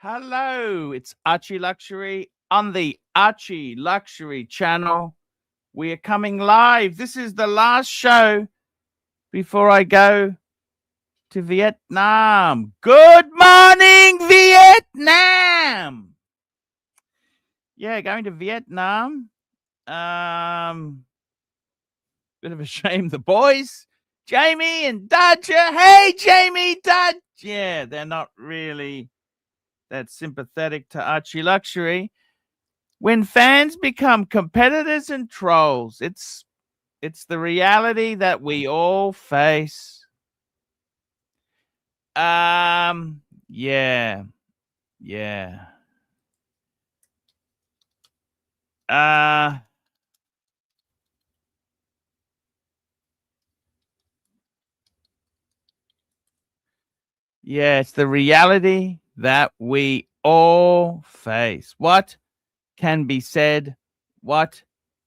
Hello, it's Archie Luxury on the Archie Luxury channel. We are coming live. This is the last show before I go to Vietnam. Good morning, Vietnam. Yeah, going to Vietnam. Bit of a shame, the boys, Jamie and Dodger. Hey, Jamie, Dodger. Yeah, they're not really that sympathetic to Archie Luxury. When fans become competitors and trolls, it's the reality that we all face. Yeah. Yeah, it's the reality that we all face. What can be said? What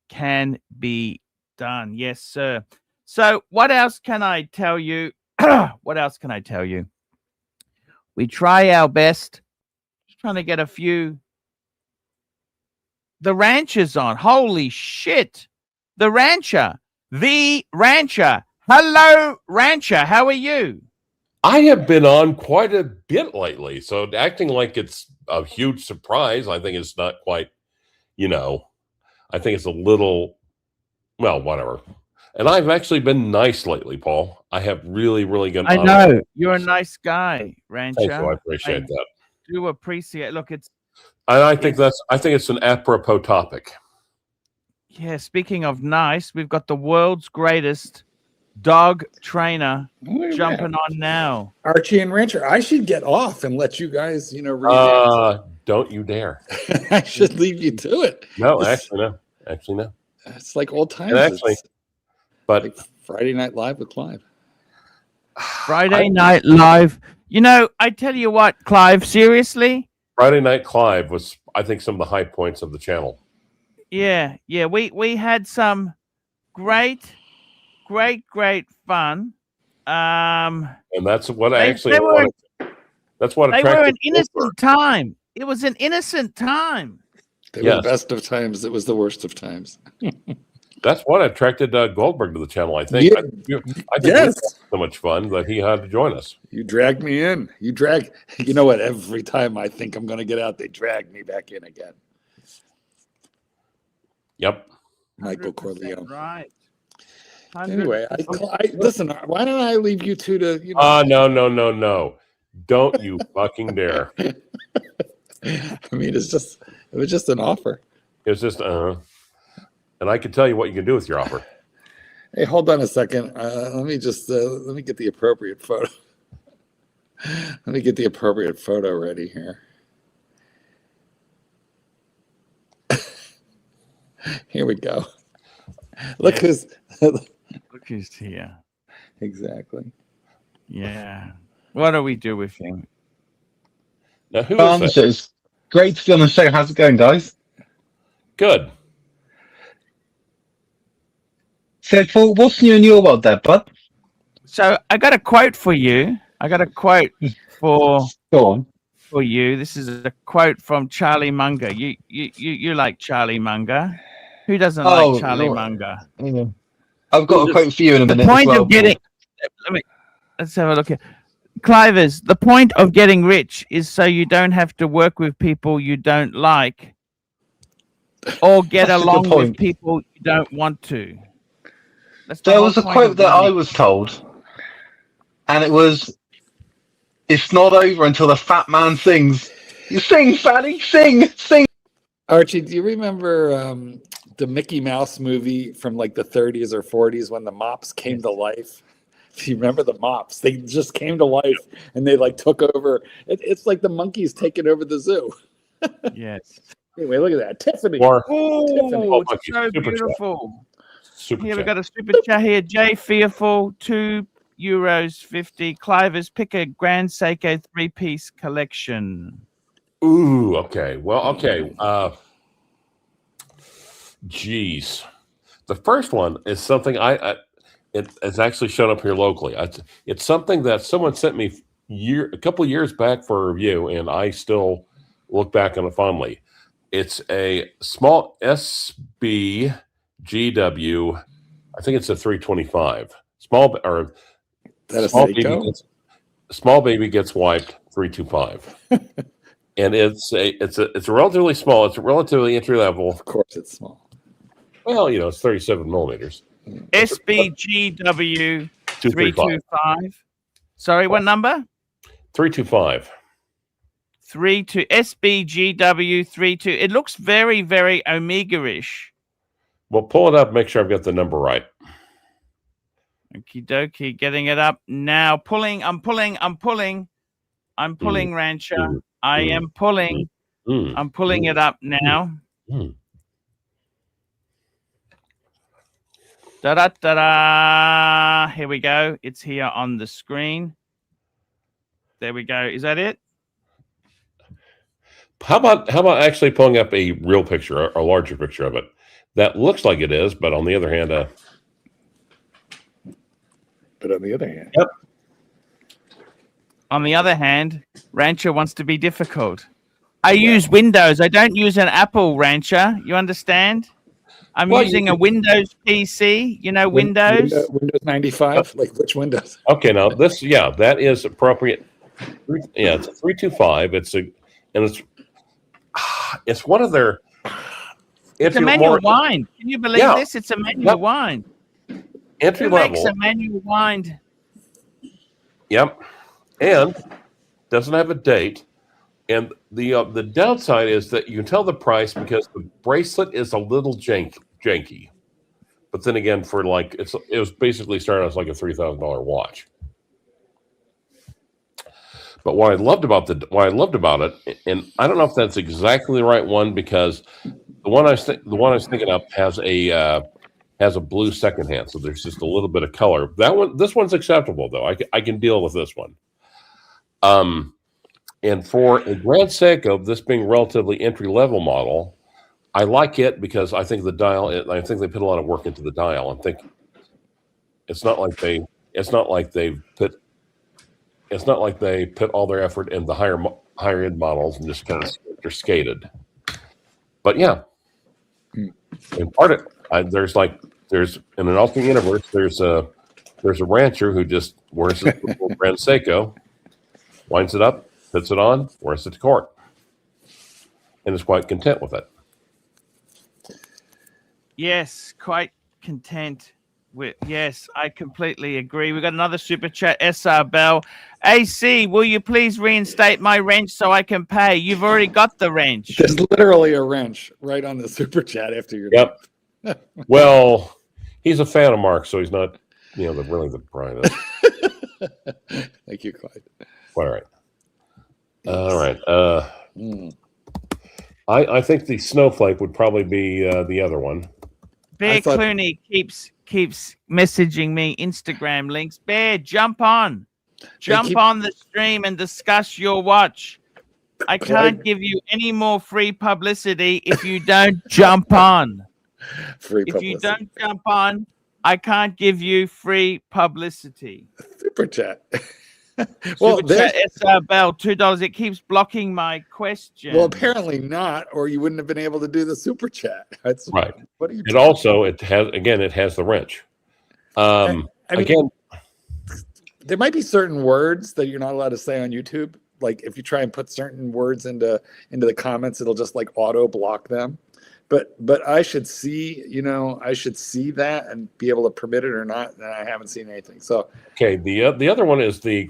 can be done? Yes, sir. So what else can I tell you? What else can I tell you? We try our best. Just trying to get a few. The rancher's on. Holy shit. The rancher. Hello, rancher. How are you? I have been on quite a bit lately, so acting like it's a huge surprise, I think it's not quite, I think it's a little, well, whatever. And I've actually been nice lately, Paul. I have really, really good. I know. You're a nice guy, rancher. Thank you. I appreciate that. Do appreciate. Look, it's. And I think it's an apropos topic. Yeah, speaking of nice, we've got the world's greatest dog trainer jumping on now. Archie and Rancher, I should get off and let you guys, Don't you dare. I should leave you to it. No, actually, no. It's like old times. But like Friday Night Live with Clive. Friday Night Live. I tell you what, Clive, seriously? Friday Night Clive was, I think, some of the high points of the channel. Yeah. We had some great fun. And that's what that's what they were attracted an innocent time. It was an innocent time. They were the best of times. It was the worst of times. That's what attracted Goldberg to the channel, I think. Yeah. I think it was so much fun that he had to join us. You dragged me in. You know what? Every time I think I'm going to get out, they drag me back in again. Yep. Michael Corleone. Right. Anyway, listen, why don't I leave you two to, No. Don't you fucking dare. I mean, it was just an offer. It was just, and I can tell you what you can do with your offer. Hey, hold on a second. Let me get the appropriate photo. Let me get the appropriate photo ready here. Here we go. Look who's here. Exactly. Yeah. What do we do with him? Now, who is that? It's great to be on the show. How's it going, guys? Good. So, Paul, what's new in your world there, bud? So I got a quote for you. For you. This is a quote from Charlie Munger. You like Charlie Munger? Who doesn't like Charlie Munger? Yeah. I've got a quote for you in a minute. The point of getting. Let's have a look here. Clivers, the point of getting rich is so you don't have to work with people you don't like or get along with people you don't want to. There was a quote that I was told, and it was, "It's not over until the fat man sings." You sing, fatty, sing. Archie, do you remember the Mickey Mouse movie from like the 30s or 40s when the mops came to life? Do you remember the mops? They just came to life and they like took over. It's like the monkeys taking over the zoo. Yes. Anyway, look at that. Tiffany. Oh, it's so beautiful. Here we got a super chat here. Jay Fearful, €2.50. Clivers, pick a Grand Seiko 3-piece collection. Ooh, okay. Well, okay. Geez. The first one is something it's actually shown up here locally. It's something that someone sent me a couple of years back for a review, and I still look back on it fondly. It's a small SBGW. I think it's a 325. Small baby gets wiped 325. And it's a relatively small. It's a relatively entry level. Of course, it's small. Well, it's 37 millimeters. SBGW 325. Sorry, what number? 325. SBGW 32. It looks very, very Omega-ish. Well, pull it up. Make sure I've got the number right. Okie dokie, getting it up now. I'm pulling, Rancher. I am pulling. I'm pulling it up now. Da-da-da-da. Here we go. It's here on the screen. There we go. Is that it? How about actually pulling up a real picture, a larger picture of it? That looks like it is, but on the other hand, yep. On the other hand, Rancher wants to be difficult. I use Windows. I don't use an Apple, Rancher. You understand? I'm using a Windows PC. Windows? Windows 95? Like which Windows? Okay, now that is appropriate. Yeah, it's a 325. It's one of their. It's a manual wind. Can you believe this? It's a manual wind. Entry Who level. makes a manual wind? Yep, and doesn't have a date. And the downside is that you can tell the price because the bracelet is a little janky. But then again, it was basically started as like a $3,000 watch. But what I loved about it, and I don't know if that's exactly the right one because the one I was thinking of has a blue second hand, so there's just a little bit of color. This one's acceptable though. I can deal with this one. And for a Grand Seiko, this being relatively entry level model, I like it because I think the dial. I think they put a lot of work into the dial. I think it's not like they put all their effort in the higher end models and just kind of they're skated. But yeah, in part there's in an alternate universe there's a rancher who just wears his Grand Seiko, winds it up, puts it on, wears it to court, and is quite content with it. Yes, quite content with. Yes, I completely agree. We got another super chat. SR Bell, AC, will you please reinstate my wrench so I can pay? You've already got the wrench. There's literally a wrench right on the super chat after your. Yep. Well, he's a fan of Mark, so he's not, really the brightest. Thank you, Clyde. All right. All right. I think the snowflake would probably be the other one. Bear Clooney keeps messaging me Instagram links. Bear, jump on the stream and discuss your watch. I can't give you any more free publicity if you don't jump on. If you don't jump on, I can't give you free publicity. Super chat. Super chat SR Bell, $2. It keeps blocking my question. Well, apparently not, or you wouldn't have been able to do the super chat. That's right. What are you? It also it has the wrench. Again, there might be certain words that you're not allowed to say on YouTube. Like if you try and put certain words into the comments, it'll just like auto block them. But I should see, that and be able to permit it or not. And I haven't seen anything. So okay, the other one is the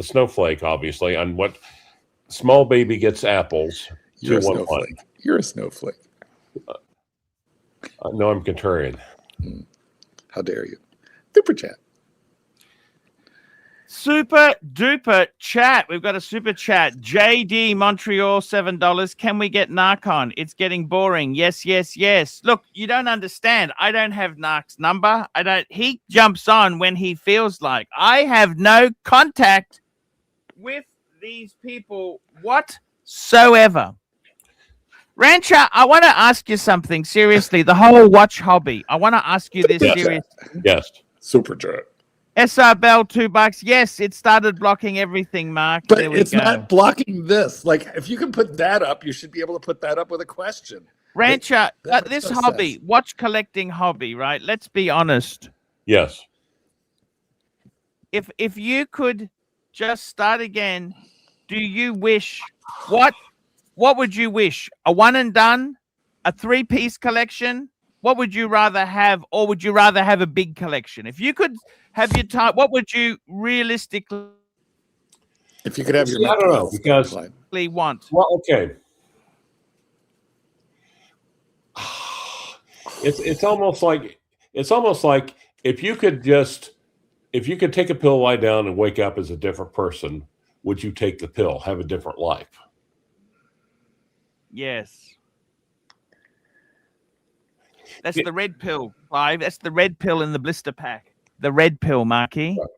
snowflake, obviously, on what small baby gets apples. You're a snowflake. You're a snowflake. No, I'm contrarian. How dare you? Super chat. Super duper chat. We've got a super chat. JD Montreal, $7. Can we get Narcon? It's getting boring. Yes, yes, yes. Look, you don't understand. I don't have Narc's number. He jumps on when he feels like. I have no contact with these people whatsoever. Rancher, I want to ask you something seriously. The whole watch hobby. I want to ask you this seriously. Yes. Super chat. SR Bell, $2. Yes, it started blocking everything, Mark. But there we it's go. not blocking this. Like, if you can put that up, you should be able to put that up with a question. Rancher, That this makes no hobby, sense. watch collecting hobby, right? Let's be honest. Yes. If you could just start again, do you wish what would you wish? A one and done? A 3-piece collection? What would you rather have, or would you rather have a big collection? If you could have your time, what would you realistically If you could have your See, I don't know, because want? well, okay. It's almost like if you could take a pill, lie down, and wake up as a different person, would you take the pill, have a different life? Yes. That's the red pill, Clive. That's the red pill in the blister pack. The red pill, Marky. Right.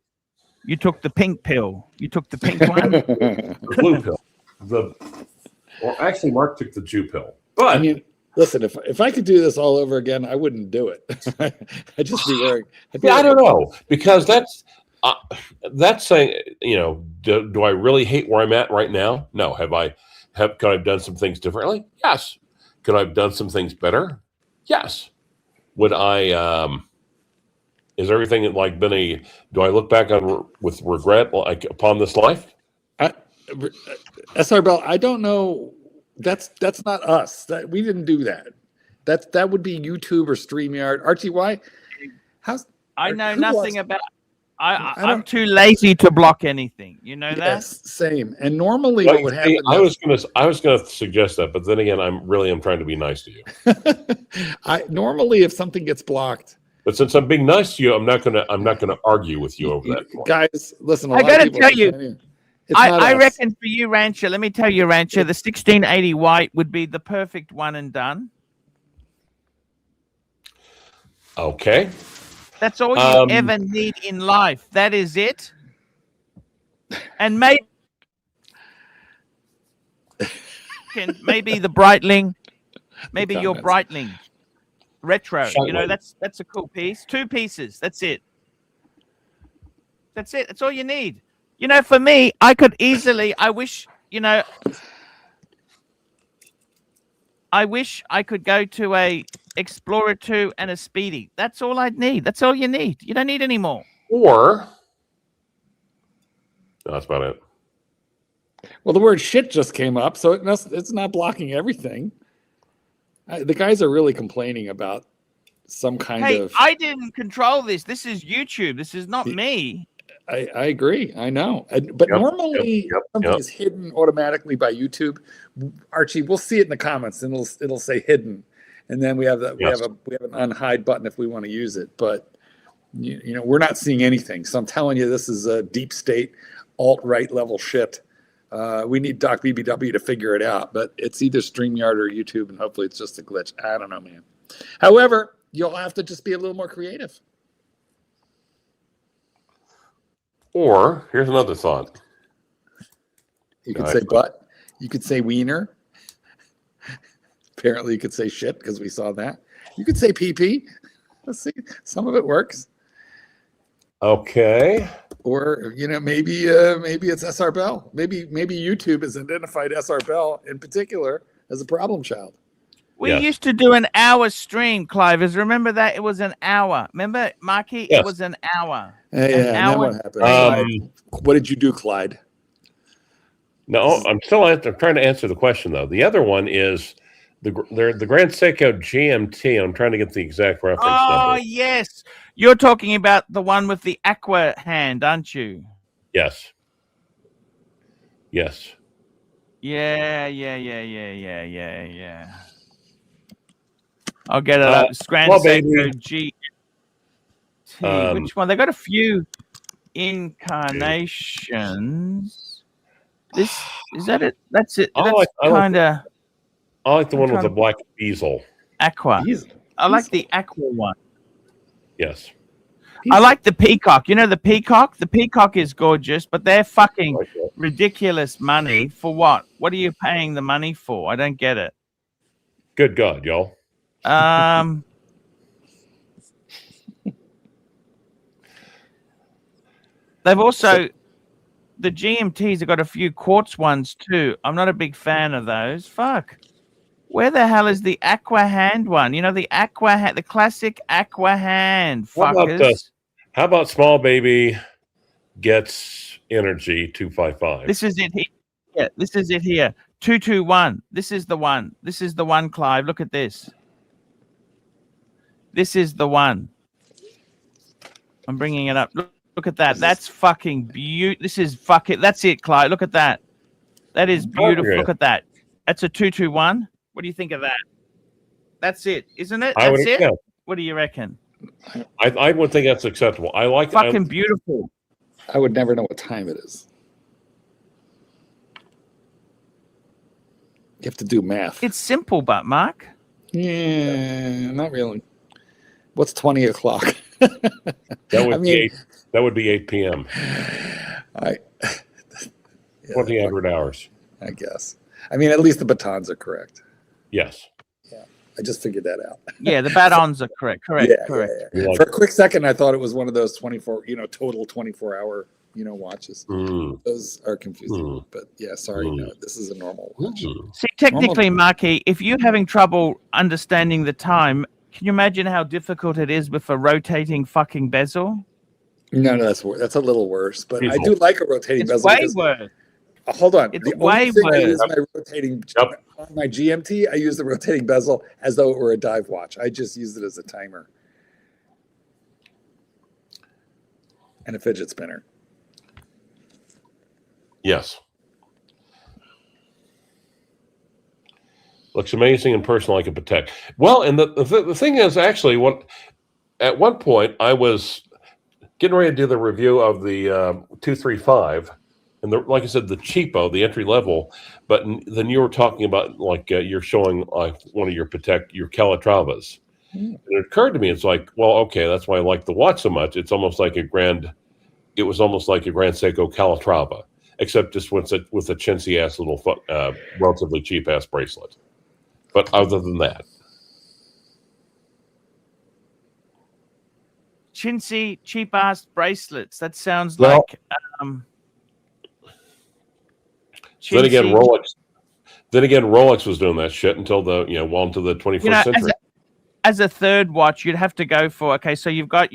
You took the pink pill. You took the pink one. The blue pill. Or actually, Mark took the Jew pill. But I mean, listen, if I could do this all over again, I wouldn't do it. I'd just be wearing. I don't know, because that's saying, do I really hate where I'm at right now? No. Could I have done some things differently? Yes. Could I have done some things better? Yes. Would I? Is everything like been do I look back on with regret like upon this life? SR Bell, I don't know. That's not us. We didn't do that. That would be YouTube or StreamYard. Archie, why? I know nothing about. I'm too lazy to block anything. You know that? Yes, same. And normally, what would happen? I was gonna suggest that, but then again, I'm trying to be nice to you. Normally, if something gets blocked. But since I'm being nice to you, I'm not gonna argue with you over that point. Guys, listen. I got to tell you, I reckon for you, Rancher. Let me tell you, Rancher, the 1680 white would be the perfect one and done. Okay. That's all you ever need in life. That is it. And maybe the Breitling, maybe your Breitling retro. That's a cool piece. 2 pieces. That's it. That's it. That's all you need. For me, I could easily. I wish I could go to a Explorer 2 and a Speedy. That's all I'd need. That's all you need. You don't need any more. Or no, that's about it. Well, the word shit just came up, so it's not blocking everything. The guys are really complaining about some kind of. I didn't control this. This is YouTube. This is not me. I agree. I know. But normally something is hidden automatically by YouTube. Archie, we'll see it in the comments, and it'll say hidden. And then we have an unhide button if we want to use it. But we're not seeing anything. So I'm telling you, this is a deep state alt-right level shit. We need Doc BBW to figure it out. But it's either StreamYard or YouTube, and hopefully it's just a glitch. I don't know, man. However, you'll have to just be a little more creative. Or here's another thought. You could say butt. You could say wiener. Apparently, you could say shit because we saw that. You could say PP. Let's see. Some of it works. Okay. Or maybe it's SR Bell. Maybe YouTube has identified SR Bell in particular as a problem child. We used to do an hour stream, Clivers. Remember that? It was an hour. Remember, Marky? Yes. It was an hour. Yeah, now what happened? What did you do, Clyde? No, I'm trying to answer the question though. The other one is the Grand Seiko GMT. I'm trying to get the exact reference number. Oh yes, you're talking about the one with the aqua hand, aren't you? Yes. Yes. Yeah. I'll get it up. Strand Arcade GT. Which one? They got a few incarnations. This is that it? That's it. That's kind of. I like the one with the black diesel. Aqua. I like the aqua one. Yes. I like the peacock. The peacock? The peacock is gorgeous, but they're fucking ridiculous money for what? What are you paying the money for? I don't get it. Good God, y'all. They've also, the GMTs have got a few quartz ones too. I'm not a big fan of those. Fuck. Where the hell is the Aqua Hand one? You know, the classic Aqua Hand, fuckers. How about Small Baby gets Energy 255? This is it here. Yeah, this is it here. 221. This is the one. This is the one, Clive. Look at this. This is the one. I'm bringing it up. Look at that. That's fucking beautiful. This is fucking. That's it, Clive. Look at that. That is beautiful. Okay. Look at that. That's a 221. What do you think of that? That's it, isn't it? That's it. Yeah. What do you reckon? I would think that's acceptable. I like fucking beautiful. I would never know what time it is. You have to do math. It's simple, but Mark. Yeah, not really. What's 20 o'clock? That would be 8 p.m. 2,800 hours. I guess. I mean, at least the batons are correct. Yes. Yeah, I just figured that out. Yeah, the batons are correct. Correct. Yeah. For a quick second, I thought it was one of those 24, total 24-hour, watches. Those are confusing. But yeah, sorry, no, this is a normal watch. See, technically, Marky, if you're having trouble understanding the time, can you imagine how difficult it is with a rotating fucking bezel? No, that's a little worse. But I do like a rotating bezel. Way worse. Hold on. It's the way only thing worse. I use my rotating on my GMT, I use the rotating bezel as though it were a dive watch. I just use it as a timer and a fidget spinner. Yes. Looks amazing in person, like a Patek. Well, and the thing is, actually, at one point I was getting ready to do the review of the 235, and like I said, the cheapo, the entry level. But then you were talking about you're showing like one of your Patek, your Calatravas. And it occurred to me, it's like, well, okay, that's why I like the watch so much. It's almost like it was almost like a Grand Seiko Calatrava, except just with a chintzy ass little relatively cheap ass bracelet. But other than that, chintzy, cheap ass bracelets. That sounds well, like. Then again, Rolex was doing that shit until into the 21st century. As a third watch, you'd have to go for so you've got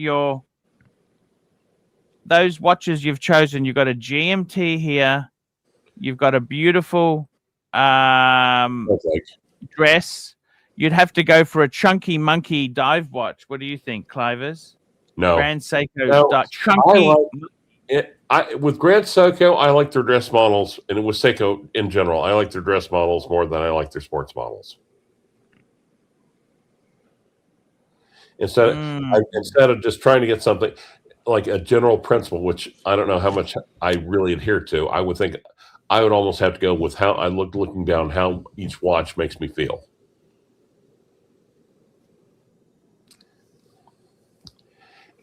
those watches you've chosen. You've got a GMT here. You've got a beautiful dress. You'd have to go for a chunky monkey dive watch. What do you think, Clivers? No. Grand Seiko chunky. With Grand Seiko, I like their dress models, and with Seiko in general, I like their dress models more than I like their sports models. Instead of just trying to get something like a general principle, which I don't know how much I really adhere to, I would think I would almost have to go with how I looking down how each watch makes me feel.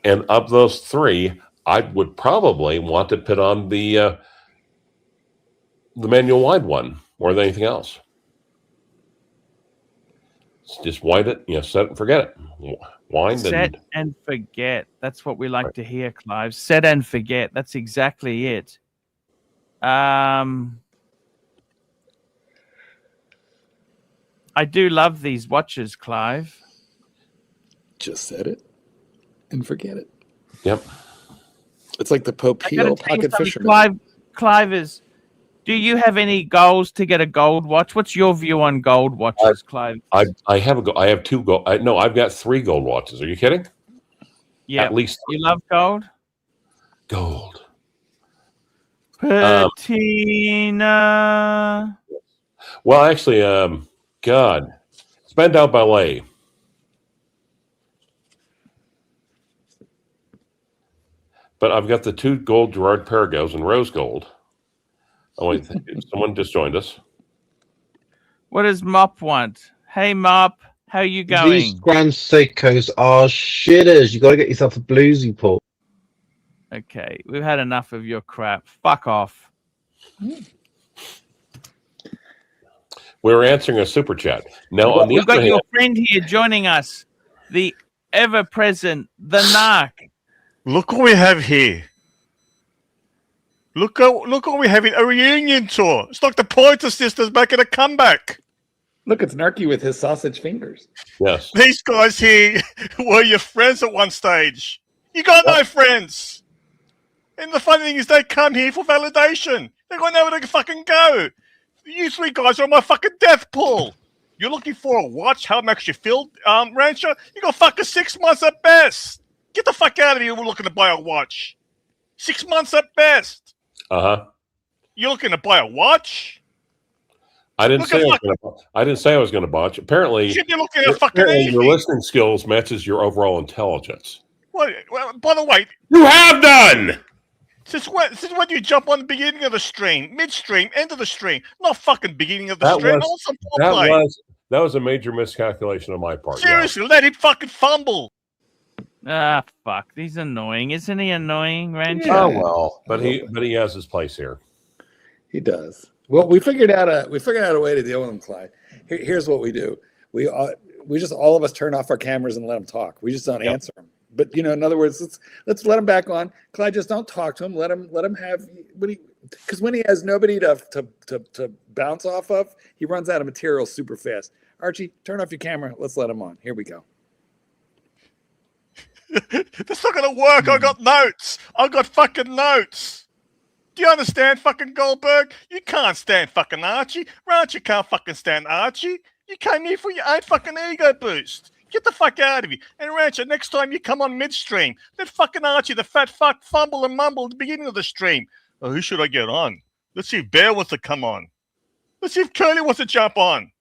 And of those three, I would probably want to put on the manual wide one more than anything else. Just wind it, set it and forget it. Set and forget. That's what we like to hear, Clive. Set and forget. That's exactly it. I do love these watches, Clive. Just set it and forget it. Yep. It's like the Popeo pocket fisherman. Clive, do you have any goals to get a gold watch? What's your view on gold watches, Clive? I have two gold. I've got 3 gold watches. Are you kidding? Yeah. At least 3. You love gold? Gold. Patina. Well, actually, God, Spandau Ballet. But I've got the 2 gold Gerard Perregaux in rose gold. Oh, wait, someone just joined us. What does Mop want? Hey, Mop, how you going? These Grand Seikos are shitters. You got to get yourself a bluesy pull. Okay, we've had enough of your crap. Fuck off. We're answering a super chat. Now, on the we've other got hand, your friend here joining us, the ever-present, the Narc. Look what we have here. Look what we're having, a reunion tour. It's like the Pointer Sisters making a comeback. Look, it's Narky with his sausage fingers. Yes. These guys here were your friends at one stage. You got no friends. And the funny thing is they come here for validation. They got nowhere to fucking go. You three guys are on my fucking death pool. You're looking for a watch? How makes you feel, Rancher? You got fucking 6 months at best. Get the fuck out of here. We're looking to buy a watch. 6 months at best. You're looking to buy a watch? I didn't say I was going to botch. Apparently, you're looking at fucking your listening skills matches your overall intelligence. Well, by the way, you have done. Since when do you jump on the beginning of the stream, midstream, end of the stream? Not fucking beginning of the stream. That was a major miscalculation on my part. Seriously, let him fucking fumble. Ah, fuck. He's annoying. Isn't he annoying, Rancher? Yeah. Oh well, but he has his place here. He does. Well, we figured out a way to deal with him, Clyde. Here's what we do. We just all of us turn off our cameras and let him talk. We just don't answer him. But in other words, let's let him back on. Clyde, just don't talk to him. Let him have because when he has nobody to bounce off of, he runs out of material super fast. Archie, turn off your camera. Let's let him on. Here we go. That's not gonna work. I got notes. I got fucking notes. Do you understand, fucking Goldberg? You can't stand fucking Archie. Rancher can't fucking stand Archie. You came here for your own fucking ego boost. Get the fuck out of here. And Rancher, next time you come on midstream, let fucking Archie, the fat fuck, fumble and mumble at the beginning of the stream. Oh, who should I get on? Let's see if Bear wants to come on. Let's see if Curly wants to jump on.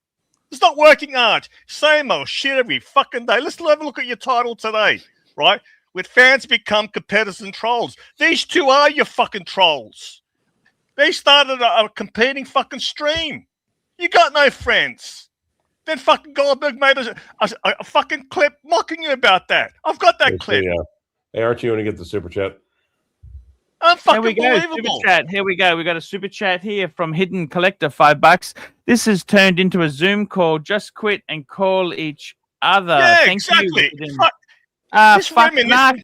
It's not working, Arch. Same old shit every fucking day. Let's have a look at your title today, right? With fans become competitors and trolls. These two are your fucking trolls. They started a competing fucking stream. You got no friends. Then fucking Goldberg made a fucking clip mocking you about that. I've got that clip. Hey, Archie, you want to get the super chat? Here we go. Super chat. Here we go. We got a super chat here from Hidden Collector, $5. This has turned into a Zoom call. Just quit and call each other. Yeah, Thank exactly. you. Fuck,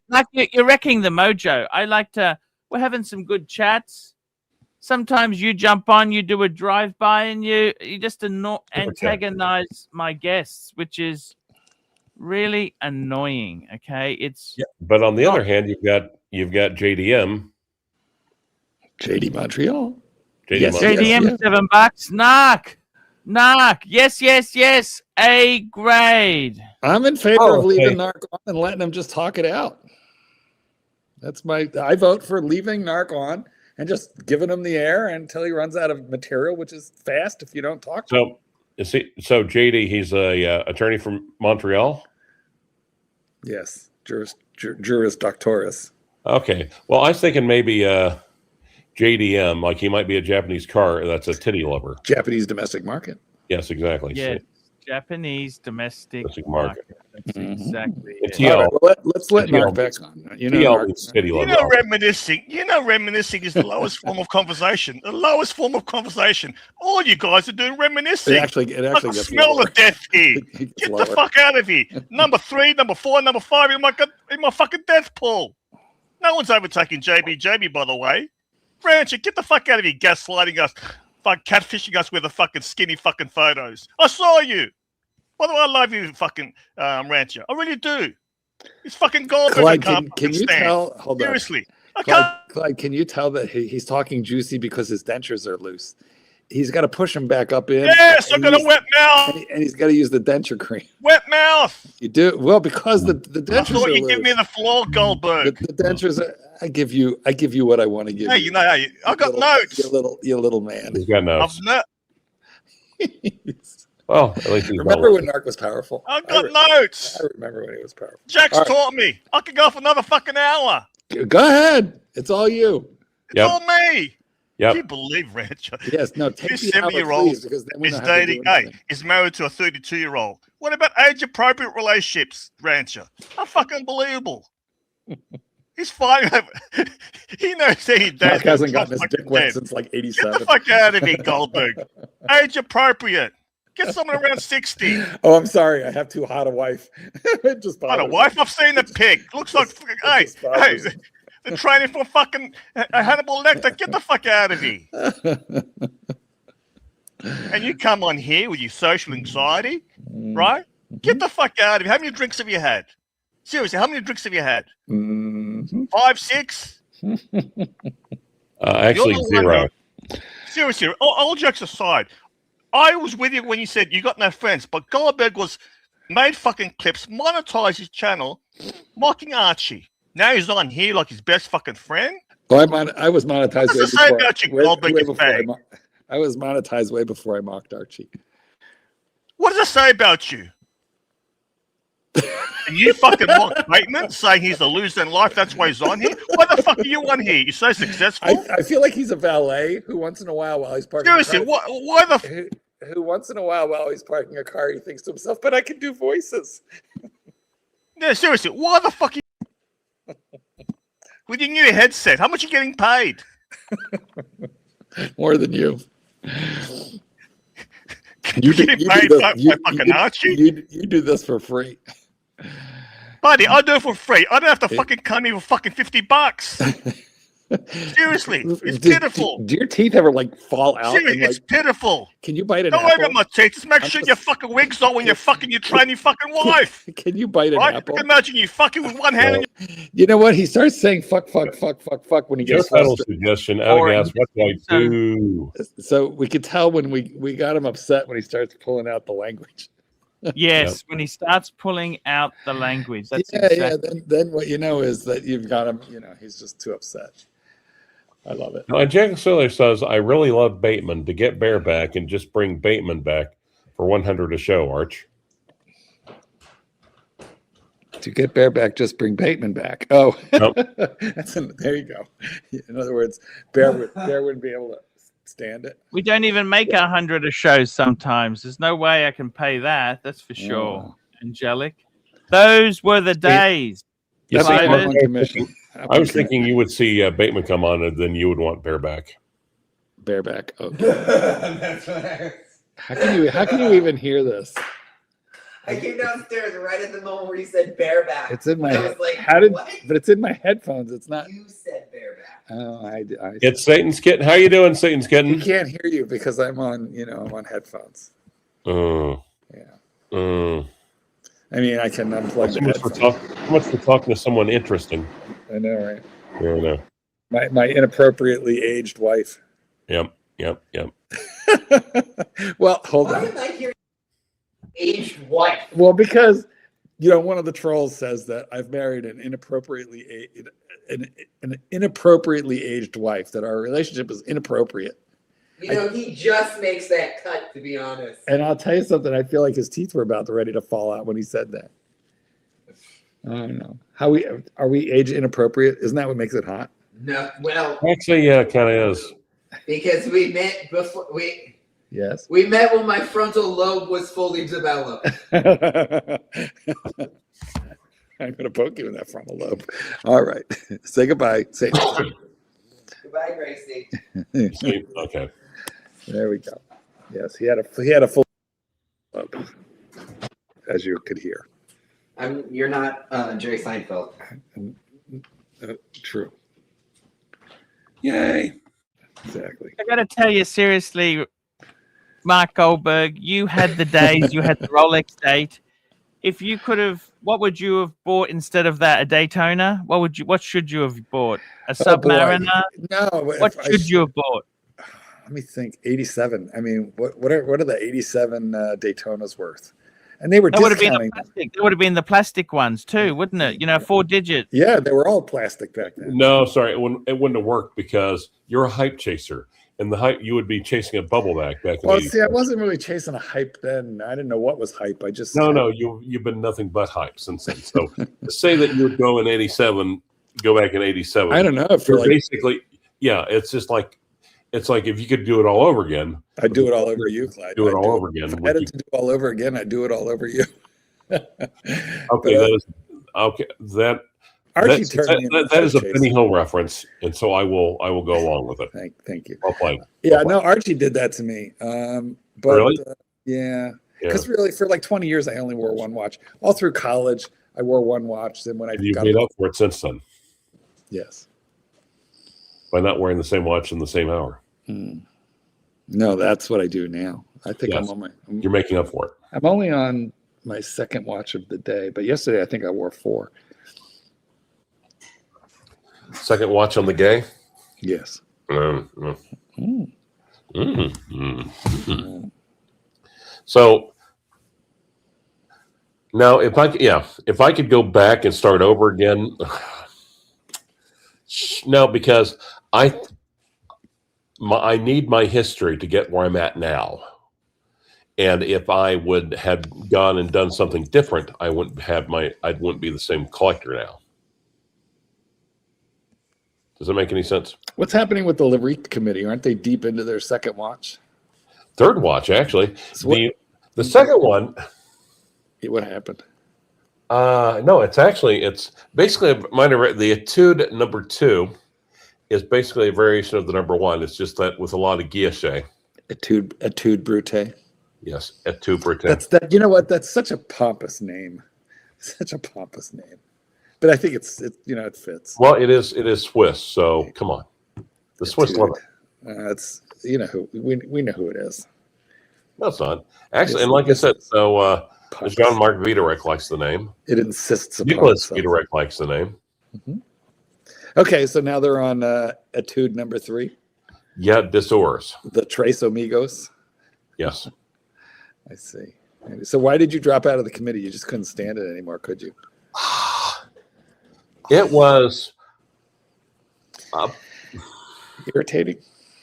like you're wrecking the mojo. We're having some good chats. Sometimes you jump on, you do a drive-by, and you just antagonize my guests, which is really annoying. Okay, but on the other hand, you've got JDM, JD Montreal, JDM, $7. Knock. Yes. A grade. I'm in favor of leaving Narc on and letting him just talk it out. I vote for leaving Narc on and just giving him the air until he runs out of material, which is fast if you don't talk to him. So JD, he's a attorney from Montreal? Yes, Juris Doctoris. Okay. Well, I was thinking maybe JDM, like he might be a Japanese car that's a titty lover. Japanese domestic market. Yes, exactly. Yeah, Japanese domestic market. That's exactly it. Right, well, let's let Mark back on. Reminiscing is the lowest form of conversation. The lowest form of conversation. All you guys are doing reminiscing. It actually I can smell the death here. Get the fuck out of here. Number 3, number 4, number 5 in my fucking death pool. No one's overtaking JB, by the way. Rancher, get the fuck out of here, gaslighting us, catfishing us with the fucking skinny fucking photos. I saw you. By the way, I love you, fucking Rancher. I really do. It's fucking Goldberg. Clyde, can you tell? Hold on. Seriously. Clyde, can you tell that he's talking juicy because his dentures are loose? He's got to push them back up in. Yes, I got a wet mouth. And he's got to use the denture cream. Wet mouth. You do? Well, because the dentures I thought are you loose. Give me the floor, Goldberg. The dentures are, I give you what I want to give you. Hey, I got notes. You little man. He's got notes. Well, at least remember when Narc was powerful. I got notes. I remember when he was powerful. Jack's taught me. I could go for another fucking hour. Go ahead. It's all you. It's all me. Yep. Can you believe, Rancher? Yes, no, take this 70-year-old is dating, is married to a 32-year-old. What about age-appropriate relationships, Rancher? How fucking believable. He's fine. He knows that he Mark hasn't gotten his dick wet since like 87. Get the fuck out of here, Goldberg. Age-appropriate. Get someone around 60. Oh, I'm sorry. I have too hot a wife. Just hot a wife? I've seen the pic. Looks like... Hey, They're training for fucking a Hannibal Lecter. Get the fuck out of here. And you come on here with your social anxiety, right? Get the fuck out of here. How many drinks have you had? Seriously, how many drinks have you had? 5, 6? Actually, 0. Seriously, all jokes aside, I was with you when you said you got no friends, but Goldberg made fucking clips, monetized his channel, mocking Archie. Now he's on here like his best fucking friend. Well, I was monetized What does it say about you, Goldberg? I was monetized way before I mocked Archie. What does it say about you? And you fucking mock Bateman, saying he's a loser in life, that's why he's on here? Why the fuck are you on here? You're so successful. I feel like he's a valet who once in a while he's parking Seriously, why the who once in a while he's parking a car, he thinks to himself, but I can do voices. Yeah, seriously, why the fuck are you with your new headset? How much are you getting paid? More than you. You do this for free. Buddy, I do it for free. I don't have to fucking come here for fucking $50. Seriously, it's pitiful. Do your teeth ever like fall out? Seriously, it's pitiful. Can you bite an apple? Don't worry about my teeth. Just make sure your fucking wig's on when you're fucking your training fucking wife. Can you bite an apple? I can imagine you fucking with one hand. You know what? He starts saying fuck when he gets frustrated. Suggestion. What do I do? So we could tell when we got him upset when he starts pulling out the language. Yes, when he starts pulling out the language. That's Then what you know is that you've got him. You know, he's just too upset. I love it. Now, Jack Siller says, I really love Bateman. To get Bear back and just bring Bateman back for 100 a show, Arch. To get Bear back, just bring Bateman back. Oh, nope. There you go. In other words, Bear wouldn't be able to stand it. We don't even make 100 a show sometimes. There's no way I can pay that. That's for sure. Oh. Angelic. Those were the days. That's commission. I was thinking you would see Bateman come on and then you would want Bear back. Bear back. Okay. That's hilarious. How can you even hear this? I came downstairs right at the moment where you said bareback. It's in my. I was like, but it's in my headphones. It's not. You said bareback. Oh, I it's Satan's Kitten. How you doing, Satan's Kitten? He can't hear you because I'm on. I'm on headphones. Yeah. I mean, I can unplug the headphones. How much for talking to someone interesting? I know, right? Yeah, I know. My inappropriately aged wife. Yep. Well, hold on. Why did I hear aged wife? Well, because one of the trolls says that I've married an inappropriately aged wife. That our relationship is inappropriate. He just makes that cut, to be honest. And I'll tell you something. I feel like his teeth were ready to fall out when he said that. I don't know. Are we age inappropriate? Isn't that what makes it hot? No. Well, actually, yeah, it kind of is. Because we met before Yes. We met when my frontal lobe was fully developed. I'm going to poke you in that frontal lobe. All right. Say goodbye. Say goodbye, Gracie. Okay. There we go. Yes, he had a full lobe, as you could hear. You're not Jerry Seinfeld. True. Yay. Exactly. I got to tell you seriously, Mark Goldberg, you had the days, you had the Rolex date. If you could have, what would you have bought instead of that? A Daytona? What should you have bought? A Submariner? No. What should you have bought? Let me think. 87. I mean, what are the 87 Daytonas worth? And they were discounting. That would have been the plastic ones too, wouldn't it? 4-digit. Yeah, they were all plastic back then. No, sorry, it wouldn't have worked because you're a hype chaser, and the hype you would be chasing a bubble back in. Well, see, I wasn't really chasing a hype then. I didn't know what was hype. I just no. You've been nothing but hype since then. So to say that you would go in 87, go back in 87. I don't know if you're basically, yeah. It's just like. It's like if you could do it all over again. I'd do it all over you, Clyde. Do it all over again. If I had it to do all over again, I'd do it all over you. Okay, that is okay. Archie that is a Benny Hill reference, and so I will go along with it. Thank you. I'll play. No, Archie did that to me. But really? Yeah. Because really, for like 20 years, I only wore one watch. All through college, I wore one watch. Then when I you've made up for it since then. Yes. by not wearing the same watch in the same hour. No, that's what I do now. I think Yes. I'm You're making up for it. I'm only on my second watch of the day, but yesterday I think I wore 4. Second watch on the gay. Yes. So now, if I could go back and start over again, no, because I need my history to get where I'm at now. And if I would have gone and done something different, I wouldn't be the same collector now. Does that make any sense? What's happening with the livery committee? Aren't they deep into their second watch? Third watch, actually. So what- The second one. What happened? No, it's basically the Etude number 2 is basically a variation of the number 1. It's just that with a lot of guilloche. Etude Brute. Yes, Etude Brute. That's that. You know what? That's such a pompous name. Such a pompous name. But I think it fits. Well, it is Swiss, so come on. The Swiss love it. It's who we know who it is. No, it's not. Actually, and like I said, so Jean-Marc Viderec likes the name. It insists upon Nicholas itself. Viderec likes the name. Mm-hmm. Okay, so now they're on Etude number 3. Yeah, Desors. The Tres Amigos. Yes. I see. So why did you drop out of the committee? You just couldn't stand it anymore, could you? It was irritating.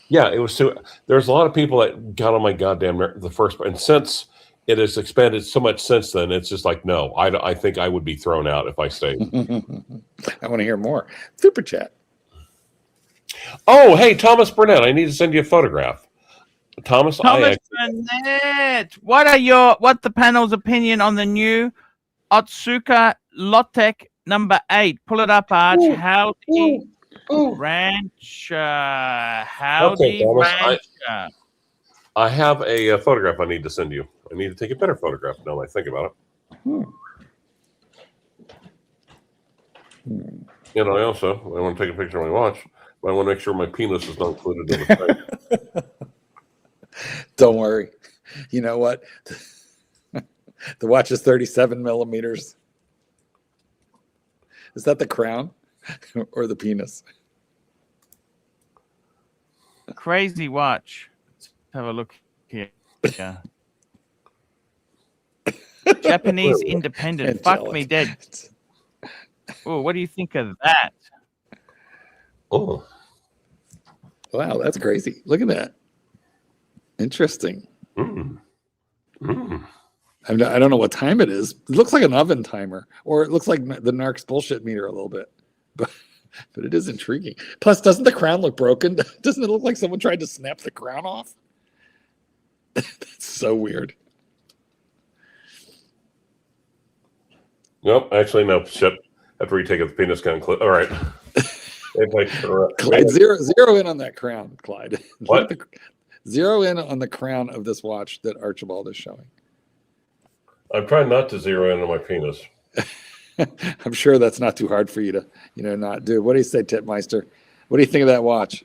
Yeah, it was too. There's a lot of people that got on my goddamn the first, and since it has expanded so much since then, it's just like, no, I think I would be thrown out if I stayed. I want to hear more. Super chat. Oh, hey, Thomas Burnett, I need to send you a photograph. Thomas Burnett, what's the panel's opinion on the new Otsuka Lotek number 8? Pull it up, Arch. Howdy, Rancher. Howdy, Rancher. I have a photograph I need to send you. I need to take a better photograph now that I think about it. I want to take a picture of my watch, but I want to make sure my penis is not included in the frame. Don't worry. You know what? The watch is 37 millimeters. Is that the crown or the penis? Crazy watch. Let's have a look here. Yeah. Japanese independent. Fuck me dead. Oh, what do you think of that? Oh. Wow, that's crazy. Look at that. Interesting. I don't know what time it is. It looks like an oven timer, or it looks like the Narcs bullshit meter a little bit, but it is intriguing. Plus, doesn't the crown look broken? Doesn't it look like someone tried to snap the crown off? That's so weird. Nope, actually, no. Shit. After we take it, the penis gun clip. All right. Clyde, zero in on that crown, Clyde. What? Zero in on the crown of this watch that Archibald is showing. I'm trying not to zero in on my penis. I'm sure that's not too hard for you to, not do. What do you say, Titmeister? What do you think of that watch?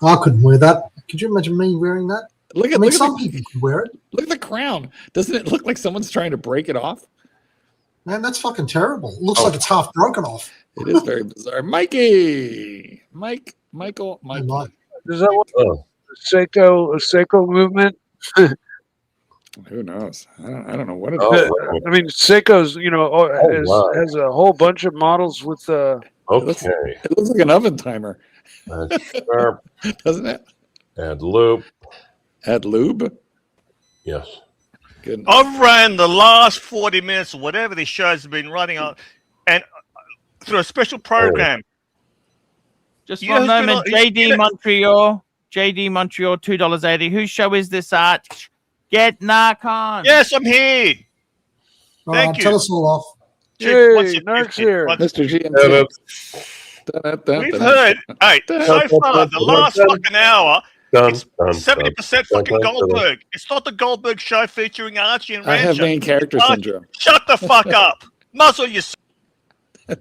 I couldn't wear that. Could you imagine me wearing that? Some people could wear it. Look at the crown. Doesn't it look like someone's trying to break it off? Man, that's fucking terrible. It looks like it's half broken off. It is very bizarre. Michael. Is that what Seiko movement? Who knows? I don't know what it is. I mean, Seiko's, has a whole bunch of models with Okay. It looks like an oven timer. Sharp. Doesn't it? Add lube. Add lube? Yes. Goodness. I've ran the last 40 minutes or whatever this show's been running on, and through a special program. Just one moment. JD Montreal, $2.80. Whose show is this, Arch? Get Narcon. Yes, I'm here. Thank you. Tell us all off. Hey, Narc's here. Mr. G. We've heard, so far, the last fucking hour, it's 70% fucking Goldberg. It's not the Goldberg show featuring Archie and Rancher. I have main character syndrome. Shut the fuck up. Muzzle yourself.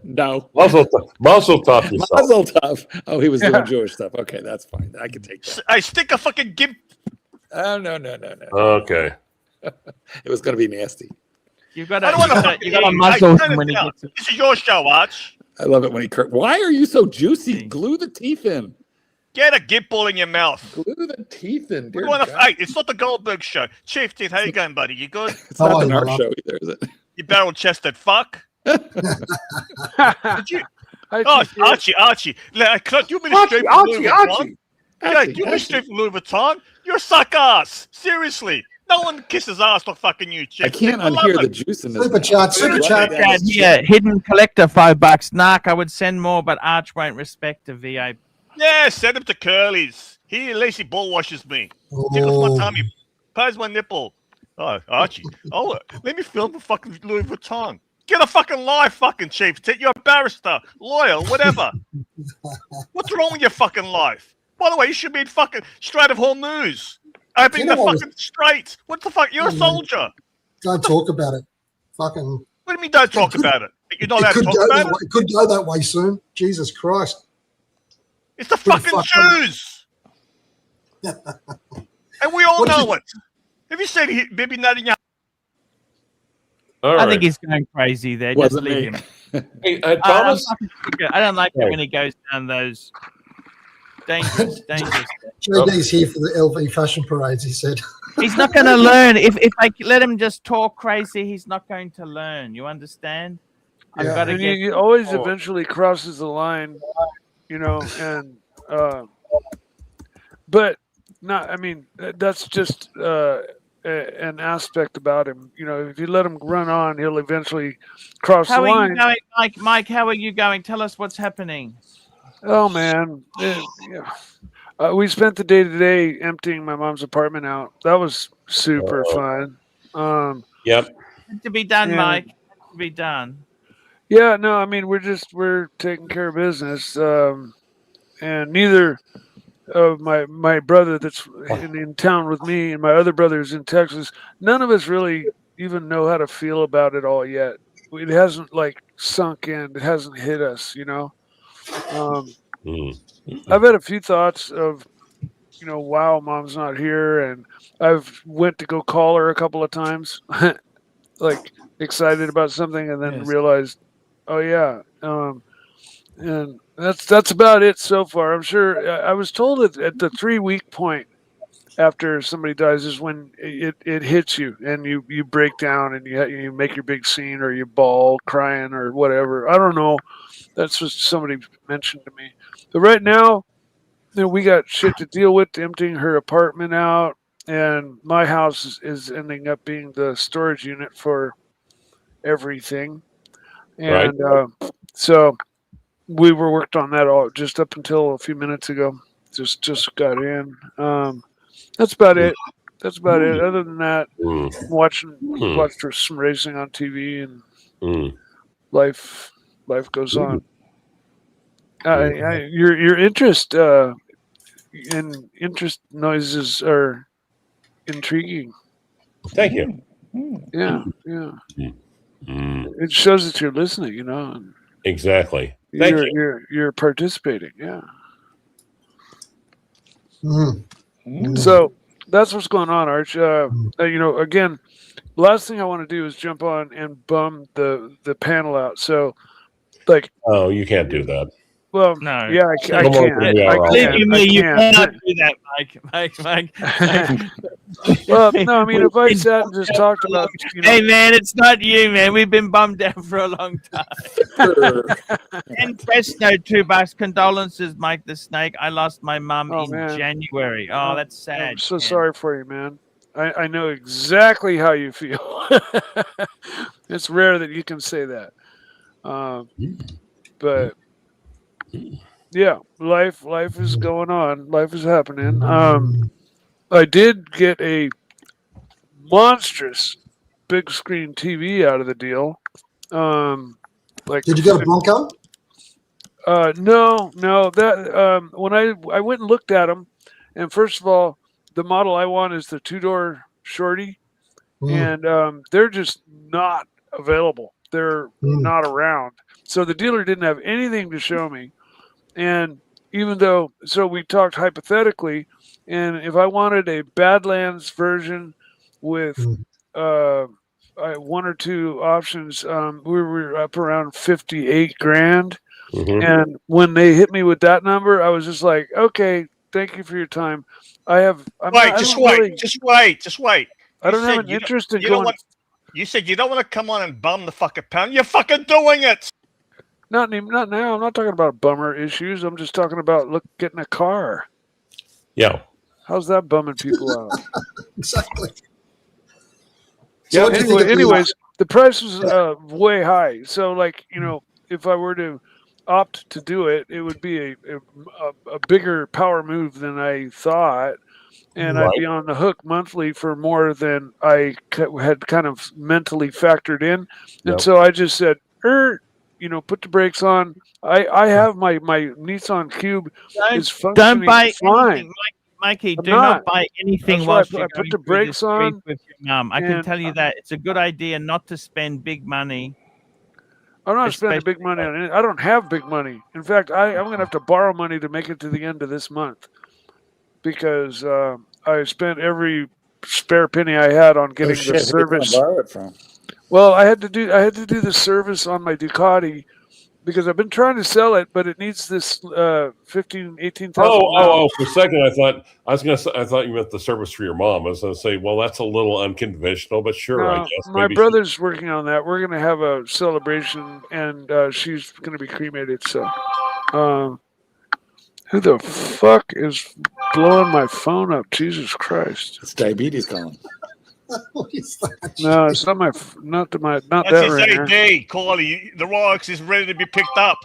No. Muzzle tough yourself. Muzzle tough. Oh, he was doing Jewish stuff. Okay, that's fine. I can take that. I stick a fucking gimp. Oh, no. Okay. It was going to be nasty. You got I don't want to a fucking muzzle him when he gets. This is your show, Arch. I love it when he Why are you so juicy? Glue the teeth in. Get a gimp ball in your mouth. Glue the teeth in. We want to fight. It's not the Goldberg show. Chief Teeth, how you going, buddy? You good? It's not the Nar show either, is it? You barrel-chested fuck. Did you? Hi, Archie. Do you mean to straight from Louis Vuitton? Yeah, do you mean to straight from Louis Vuitton? You're a suck ass. Seriously. No one kisses ass like fucking you, Chief. I can't unhear the juice in this. Super chat. Yeah, hidden collector $5. Narc, I would send more, but Arch won't respect a VA. Yeah, send him to Curly's. He lazy ball washes me. Tickles my tummy. Pays my nipple. Oh, Archie. Oh, let me film the fucking Louis Vuitton. Get a fucking life, fucking Chief. You're a barrister, lawyer, whatever. What's wrong with your fucking life? By the way, you should be in fucking Strait of Hormuz. Opening the fucking straits. What the fuck? You're a soldier. Don't talk about it. Fucking. What do you mean don't talk about it? You're not allowed to talk about it? It could go that way soon. Jesus Christ. It's the fucking Jews. And we all know it. Have you seen Bibi Netanyahu? I think he's going crazy there. Just leave him. Hey, Thomas? I don't like it when he goes down those dangerous. JD's here for the LV fashion parades, he said. He's not going to learn. If I let him just talk crazy, he's not going to learn. You understand? I've got to he always eventually crosses the line, and but not. I mean, that's just an aspect about him. If you let him run on, he'll eventually cross the line. How are you going, Mike? How are you going? Tell us what's happening. Oh man, we spent the day today emptying my mom's apartment out. That was super fun. Yep. To be done, Mike. To be done. Yeah, no, I mean we're taking care of business, and neither of my brother that's in town with me and my other brother's in Texas. None of us really even know how to feel about it all yet. It hasn't sunk in. It hasn't hit us, I've had a few thoughts of, wow, mom's not here, and I've went to go call her a couple of times, excited about something, and then realized, oh yeah, and that's about it so far. I'm sure I was told at the 3-week point after somebody dies is when it hits you and you break down and you make your big scene or you bawl crying or whatever. I don't know. That's what somebody mentioned to me. But right now, we got shit to deal with, emptying her apartment out, and my house is ending up being the storage unit for everything. And so we were worked on that all just up until a few minutes ago. Just got in. That's about it. Other than that, watched some racing on TV, and life goes on. Your interest in interest noises are intriguing. Thank you. Yeah. It shows that you're listening, and exactly. Thank you. You're participating. Yeah. So that's what's going on, Arch. Again, last thing I want to do is jump on and bum the panel out. So, oh, you can't do that. Well, no. Yeah, I can't. Believe me, you cannot do that, Mike. Well, no, I mean, if I sat and just talked about, hey, man, it's not you, man. We've been bummed out for a long time. And presto, $2. Condolences, Mike the Snake. I lost my mum in January. Oh, that's sad. I'm so sorry for you, man. I know exactly how you feel. It's rare that you can say that. But yeah, life is going on. Life is happening. I did get a monstrous big screen TV out of the deal. Did you get a Bronco? No. That when I went and looked at them, and first of all, the model I want is the 2-door shorty, and they're just not available. They're not around. So the dealer didn't have anything to show me. And even though, so we talked hypothetically, and if I wanted a Badlands version with one or two options, we were up around 58 grand. And when they hit me with that number, I was just like, okay, thank you for your time. Just wait. I don't have an interest in going. You said you don't want to come on and bum the fucking pound. You're fucking doing it. Not now. I'm not talking about bummer issues. I'm just talking about getting a car. Yeah. How's that bumming people out? Exactly. Yeah. Anyways, the price was way high. So, like, if I were to opt to do it, it would be a bigger power move than I thought, and I'd be on the hook monthly for more than I had kind of mentally factored in. And so I just said, put the brakes on. I have my Nissan Cube is functioning fine. Mikey, do not buy anything while I put the brakes on. With your mum. I can tell you that it's a good idea not to spend big money. I'm not spending big money on it. I don't have big money. In fact, I'm going to have to borrow money to make it to the end of this month because I spent every spare penny I had on getting the service. Who borrow it from? Well, I had to do the service on my Ducati because I've been trying to sell it, but it needs this 18,000. Oh! For a second, I thought you meant the service for your mom. I was going to say, well, that's a little unconventional, but sure, I guess. My brother's working on that. We're going to have a celebration, and she's going to be cremated. So, who the fuck is blowing my phone up? Jesus Christ! It's diabetes calling. What is that? No, it's not That's that right his AD, Corley. The Rolex is ready to be picked up.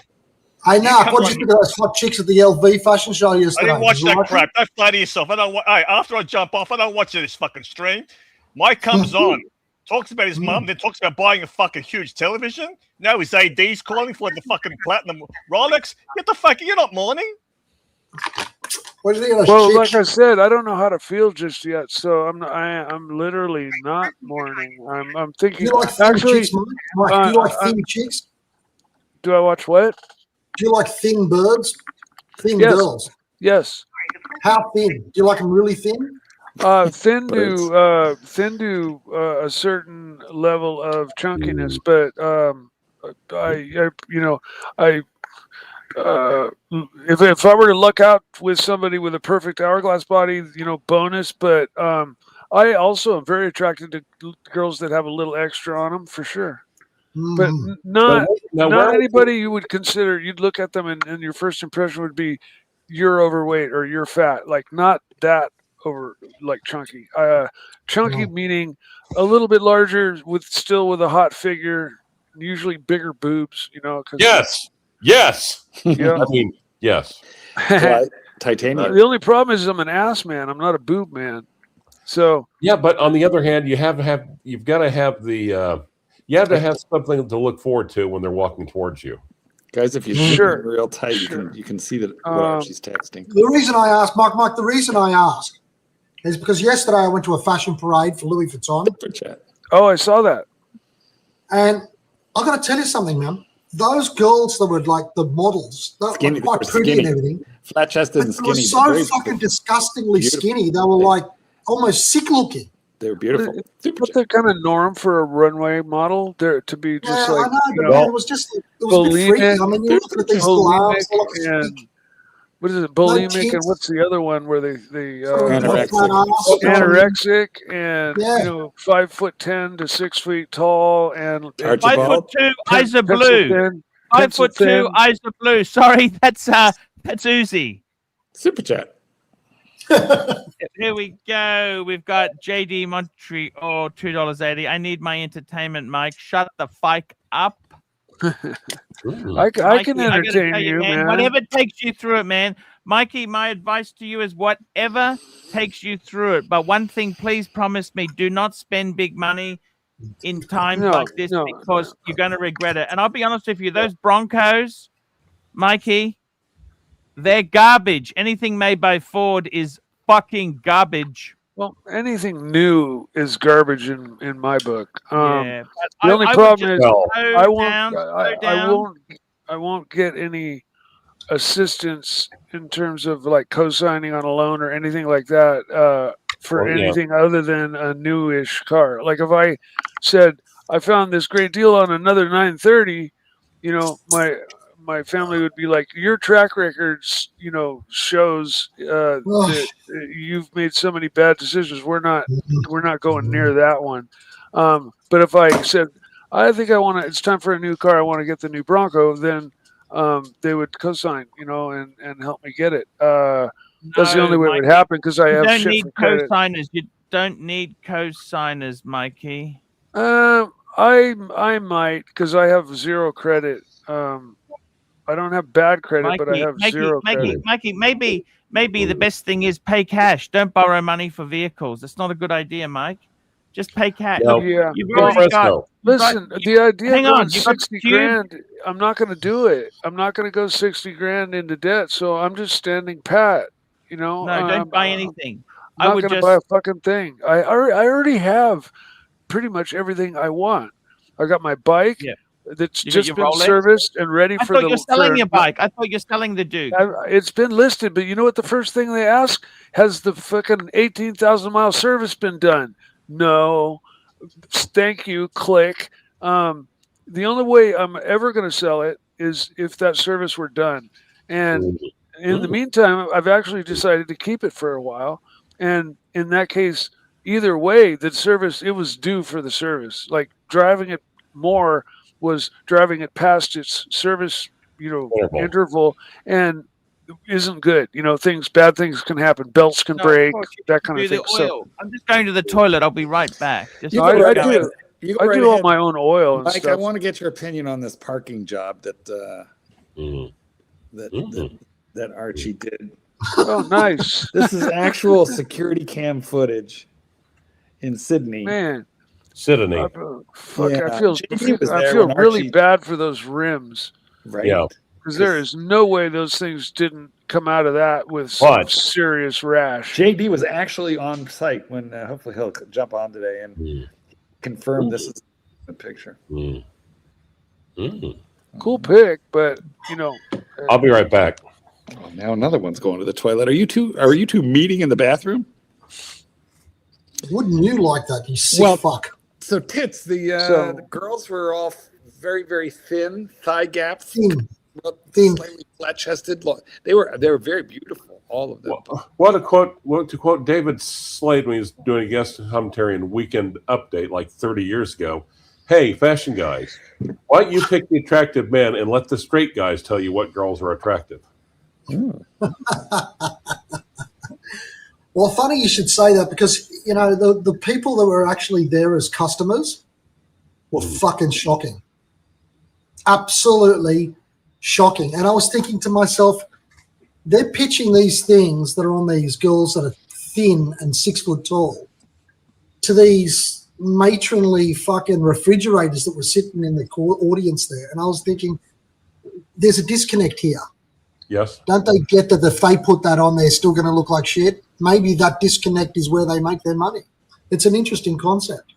I know. What did you think of those hot chicks at the LV fashion show yesterday? I didn't watch that crap. Don't flatter yourself. After I jump off, I don't watch this fucking stream. Mike comes on, talks about his mum, then talks about buying a fucking huge television. Now his AD's calling for the fucking platinum Rolex. Get the fuck, you're not mourning. What do you think of those Well, chicks? like I said, I don't know how to feel just yet, so I'm literally not mourning. I'm thinking. Do you like thin chicks, Mike? Do you like thin chicks? Do I watch what? Do you like thin birds? Thin girls? Yes. How thin? Do you like them really thin? Thin to a certain level of chunkiness, but if I were to luck out with somebody with a perfect hourglass body, bonus. But I also am very attracted to girls that have a little extra on them, for sure. But not anybody you would consider. You'd look at them and your first impression would be you're overweight or you're fat. Like not that over, like chunky. Chunky meaning a little bit larger with a hot figure, usually bigger boobs. Yes. Yeah. I mean, yes. Titanium. The only problem is I'm an ass man. I'm not a boob man. So yeah, but on the other hand, you've got to have the you have to have something to look forward to when they're walking towards you. Guys, if you shoot real tight, you can see that what Archie's texting. The reason I asked, Mike, the reason I asked is because yesterday I went to a fashion parade for Louis Vuitton. Oh, I saw that. And I got to tell you something, man. Those girls that were like the models, they were quite pretty and everything. Flat chested and skinny. They were so fucking disgustingly skinny. They were like almost sick looking. They were beautiful. What's the kind of norm for a runway model? There to be just like I know, but it was a bit freaky. I mean, you're looking at these gloves. And what is it? Bulimic, and what's the other one where they anorexic and 5'10" to 6 feet tall and 5'2" eyes are blue. 5'2" eyes are blue. Sorry, that's Uzi. Super chat. Here we go. We've got JD Montreal, $2.80. I need my entertainment, Mike. Shut the fuck up. I can entertain you, man. Whatever takes you through it, man. Mikey, my advice to you is whatever takes you through it. But one thing, please promise me, do not spend big money in times like this because you're going to regret it. And I'll be honest with you, those Broncos, Mikey, they're garbage. Anything made by Ford is fucking garbage. Well, anything new is garbage in my book. Yeah, the only problem is Well, I won't get any assistance in terms of like co-signing on a loan or anything like that for Well, yeah. anything other than a newish car. Like if I said I found this great deal on another 930, you know, my family would be like, your track records, you know, shows that you've made so many bad decisions. We're not going near that one. But if I said, I think it's time for a new car, I want to get the new Bronco, then they would co-sign, you know, and help me get it. That's the only way it would happen because I have don't shit need for credit. co-signers. You don't need co-signers, Mikey. I might because I have zero credit. I don't have bad credit, but I have zero credit. Mikey, maybe the best thing is pay cash. Don't borrow money for vehicles. That's not a good idea, Mike. Just pay cash. No. Yeah. You've already got. Listen, the idea hang of on, going 60 grand, I'm not going to do it. I'm not going to go 60 grand into debt, so I'm just standing pat. You know, No, don't buy anything. I'm not going to buy a fucking thing. I already have pretty much everything I want. I got my bike that's just been serviced and ready for the. I thought you're selling your bike. I thought you're selling the Duke. It's been listed, but you know what? The first thing they ask, has the fucking 18,000 mile service been done? No. Thank you. Click. The only way I'm ever going to sell it is if that service were done. And in the meantime, I've actually decided to keep it for a while. And in that case, either way, the service, it was due for the service. Like driving it more was driving it past its service, you know, interval, and isn't good. You know, bad things can happen. Belts can break, that kind of thing. So I'm just going to the toilet. I'll be right back. I do all my own oil and Mike, stuff. I want to get your opinion on this parking job that Archie did. Oh, nice. This is actual security cam footage in Sydney. Man. Sydney. I feel really bad for those rims. Right. Yeah. Because there is no way those things didn't come out of that with some serious rash. JD was actually on site when hopefully he'll jump on today and confirm this is the picture. Cool pick, but you know. I'll be right back. Oh, now another one's going to the toilet. Are you two meeting in the bathroom? Wouldn't you like that, you sick fuck? So tits, the girls were all very, very thin, thigh gap, thin, slightly flat-chested. They were very beautiful, all of them. To quote David Slade when he was doing a guest commentary in Weekend Update like 30 years ago, hey, fashion guys, why don't you pick the attractive men and let the straight guys tell you what girls are attractive? Well, funny you should say that because, you know, the people that were actually there as customers were fucking shocking. Absolutely shocking. And I was thinking to myself, they're pitching these things that are on these girls that are thin and 6 foot tall to these matronly fucking refrigerators that were sitting in the audience there. And I was thinking, there's a disconnect here. Yes. Don't they get that if they put that on, they're still going to look like shit? Maybe that disconnect is where they make their money. It's an interesting concept.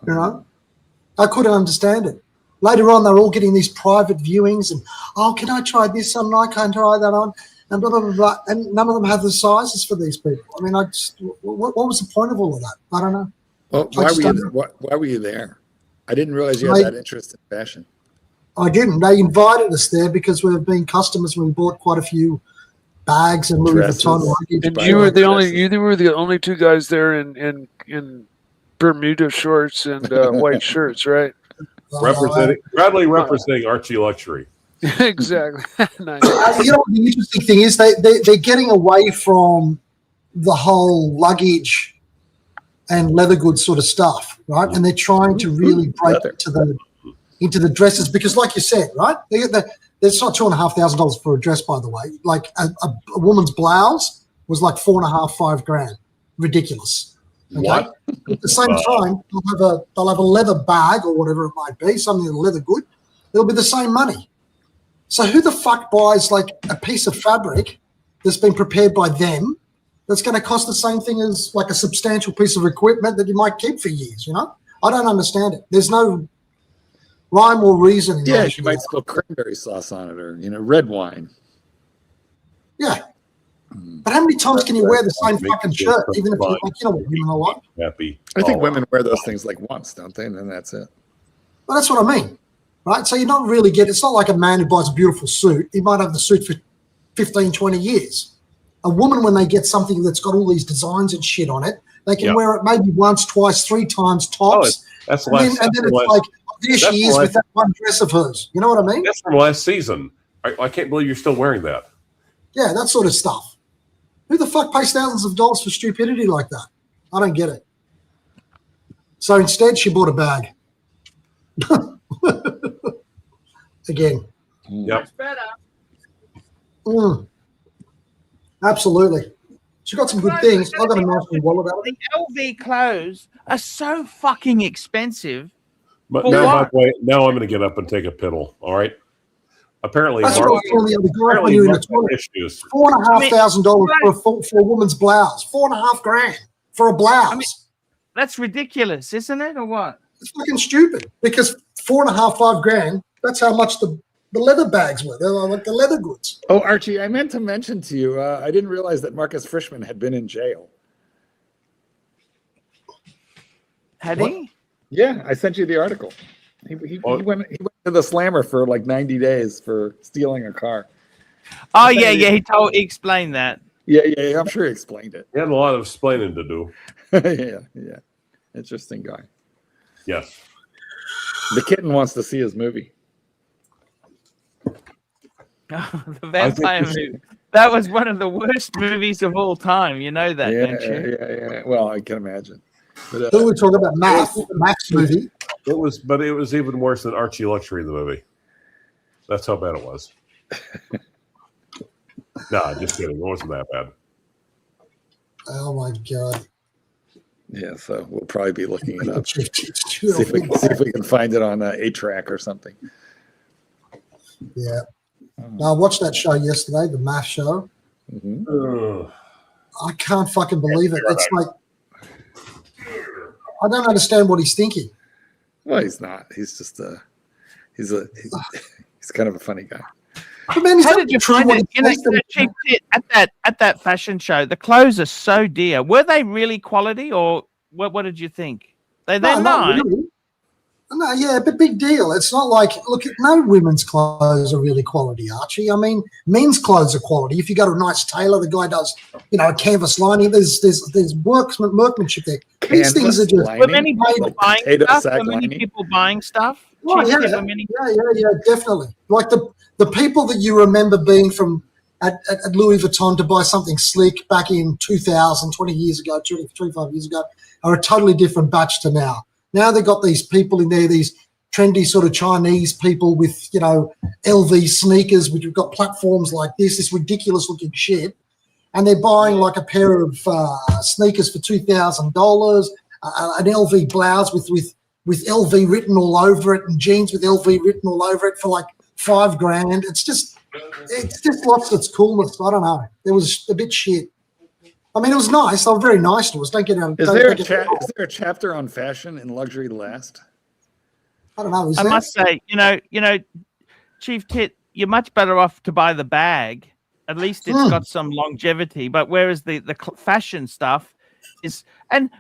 You know? I couldn't understand it. Later on, they're all getting these private viewings and, oh, can I try this on? I can't try that on. And blah, blah, blah, blah. And none of them have the sizes for these people. I mean, what was the point of all of that? I don't know. Well, why were you there? I didn't realize you had that interest in fashion. I didn't. They invited us there because we've been customers and we bought quite a few bags and Louis Vuitton luggage. And you were the only two guys there in Bermuda shorts and white shirts, right? Bradley representing Archie Luxury. Exactly. Nice. You know, the interesting thing is they're getting away from the whole luggage and leather goods sort of stuff, right? And they're trying to really break into the dresses because, like you said, right? It's not $2,500 for a dress, by the way. Like a woman's blouse was like $4,500, $5,000. Ridiculous. Okay? What? At the same time, they'll have a leather bag or whatever it might be, something in a leather good. It'll be the same money. So who the fuck buys like a piece of fabric that's been prepared by them that's going to cost the same thing as like a substantial piece of equipment that you might keep for years, you know? I don't understand it. There's no rhyme or reason in Yeah, that. you might spill cranberry sauce on it, or red wine. Yeah. But how many times can you wear the same fucking shirt, even if you're like, you know what women are like? Happy. I think women wear those things like once, don't they? And then that's it. Well, that's what I mean, right? So you're not really it's not like a man who buys a beautiful suit. He might have the suit for 15, 20 years. A woman, when they get something that's got all these designs and shit on it, they can wear it maybe once, twice, 3 times tops. That's and then it's like, there she is with that one dress of hers. You know what I mean? That's from last season. I can't believe you're still wearing that. Yeah, that sort of stuff. Who the fuck pays thousands of dollars for stupidity like that? I don't get it. So instead, she bought a bag. Again. Yep. Absolutely. She got some good things. I got a nice wallet out of it. The LV clothes are so fucking expensive. But now, by the way, now I'm going to get up and take a piddle. All right. Apparently, that's what I was telling the other guy when you were in the toilet. $4,500 for a woman's blouse. $4,500 for a blouse. I mean, that's ridiculous, isn't it, or what? It's fucking stupid because $4,500. That's how much the leather bags were. They're like the leather goods. Oh, Archie, I meant to mention to you, I didn't realize that Marcus Frischman had been in jail. Had he? Yeah, I sent you the article. He went to the slammer for like 90 days for stealing a car. Oh, yeah. He explained that. Yeah. I'm sure he explained it. He had a lot of explaining to do. Yeah. Interesting guy. Yes. The kitten wants to see his movie. Oh, the vampire movie. That was one of the worst movies of all time. You know that, don't you? Yeah. Well, I can imagine. But, we talking about Max movie. It was even worse than Archie Luxury, the movie. That's how bad it was. Nah, just kidding. It wasn't that bad. Oh my god. Yeah, so we'll probably be looking it up. see if we can find it on A-Track or something. Yeah. I watched that show yesterday, the math show. I can't fucking believe it. It's like I don't understand what he's thinking. Well, he's not. He's just he's kind of a funny guy. Man, how did you find it? At that fashion show, the clothes are so dear. Were they really quality, or what did you think? They're nice. Really. No, yeah, but big deal. It's not like, look, no women's clothes are really quality, Archie. I mean, men's clothes are quality. If you go to a nice tailor, the guy does, a canvas lining. There's workmanship there. These things are just. Were many people buying stuff? Were many people buying stuff? Oh, yeah, definitely. Like the people that you remember being from at Louis Vuitton to buy something slick back in 2000, 20 years ago, 25 years ago, are a totally different batch to now. Now they've got these people in there, these trendy sort of Chinese people with, LV sneakers, which have got platforms like this ridiculous looking shit. And they're buying like a pair of sneakers for $2,000, an LV blouse with LV written all over it, and jeans with LV written all over it for like $5,000. It's just lost its coolness. I don't know. It was a bit shit. I mean, it was nice. They were very nice to us. Don't get out. Is there a chapter on fashion and luxury last? I don't know. I must say, Chief Tit, you're much better off to buy the bag. At least it's got some longevity. But whereas the fashion stuff is, and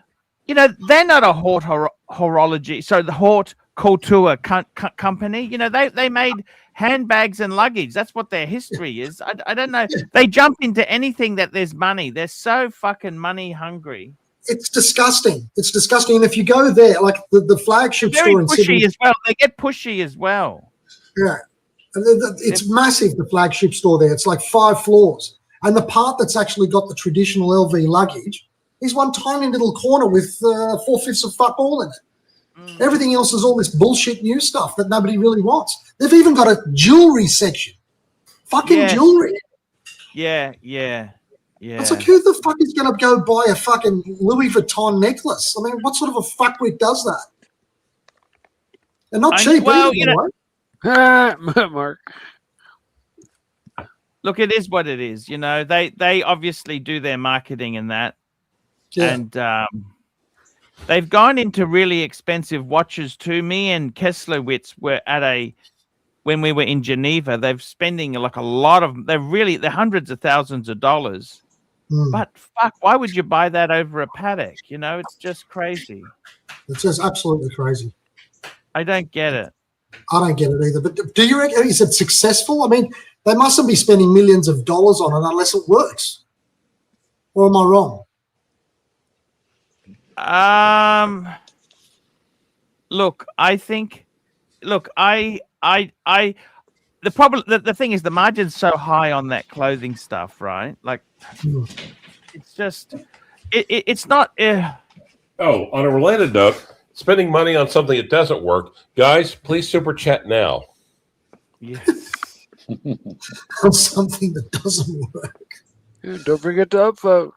they're not a haute horology. So the haute couture company. They made handbags and luggage. That's what their history is. I don't know. They jump into anything that there's money. They're so fucking money hungry. It's disgusting. It's disgusting. And if you go there, like the flagship store in Sydney, as well. They get pushy as well. Yeah, it's massive. The flagship store there. It's like 5 floors, and the part that's actually got the traditional LV luggage is one tiny little corner with 4/5 of fuck all in it. Everything else is all this bullshit new stuff that nobody really wants. They've even got a jewelry section. Fucking jewelry. Yeah. It's like, who the fuck is going to go buy a fucking Louis Vuitton necklace? I mean, what sort of a fuckwit does that? They're not cheap. Mark. Look, it is what it is. You know, they obviously do their marketing and that, and they've gone into really expensive watches too. Me and Kesslowitz were at when we were in Geneva. They're spending like a lot of. They're hundreds of thousands of dollars. But fuck, why would you buy that over a paddock? You know, it's just crazy. It's just absolutely crazy. I don't get it. I don't get it either. But do you reckon, is it successful? I mean, they mustn't be spending millions of dollars on it unless it works. Or am I wrong? Look, I think, the problem, the thing is, the margin's so high on that clothing stuff, right? Like, it's just, it's not. Oh, on a related note, spending money on something that doesn't work, guys, please super chat now. Yes. On something that doesn't work. Yeah, don't forget to upvote.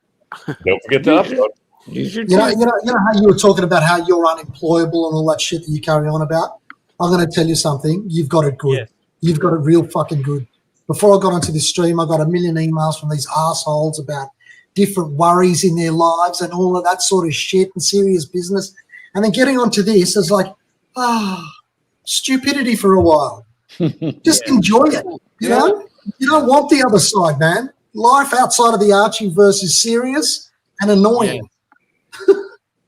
Don't forget to upvote. You know how you were talking about how you're unemployable and all that shit that you carry on about? I'm going to tell you something. You've got it good. Yes. You've got it real fucking good. Before I got onto this stream, I got a million emails from these assholes about different worries in their lives and all of that sort of shit and serious business. And then getting onto this is like, stupidity for a while. Just enjoy it. You know? You don't want the other side, man. Life outside of the Archie versus serious and annoying.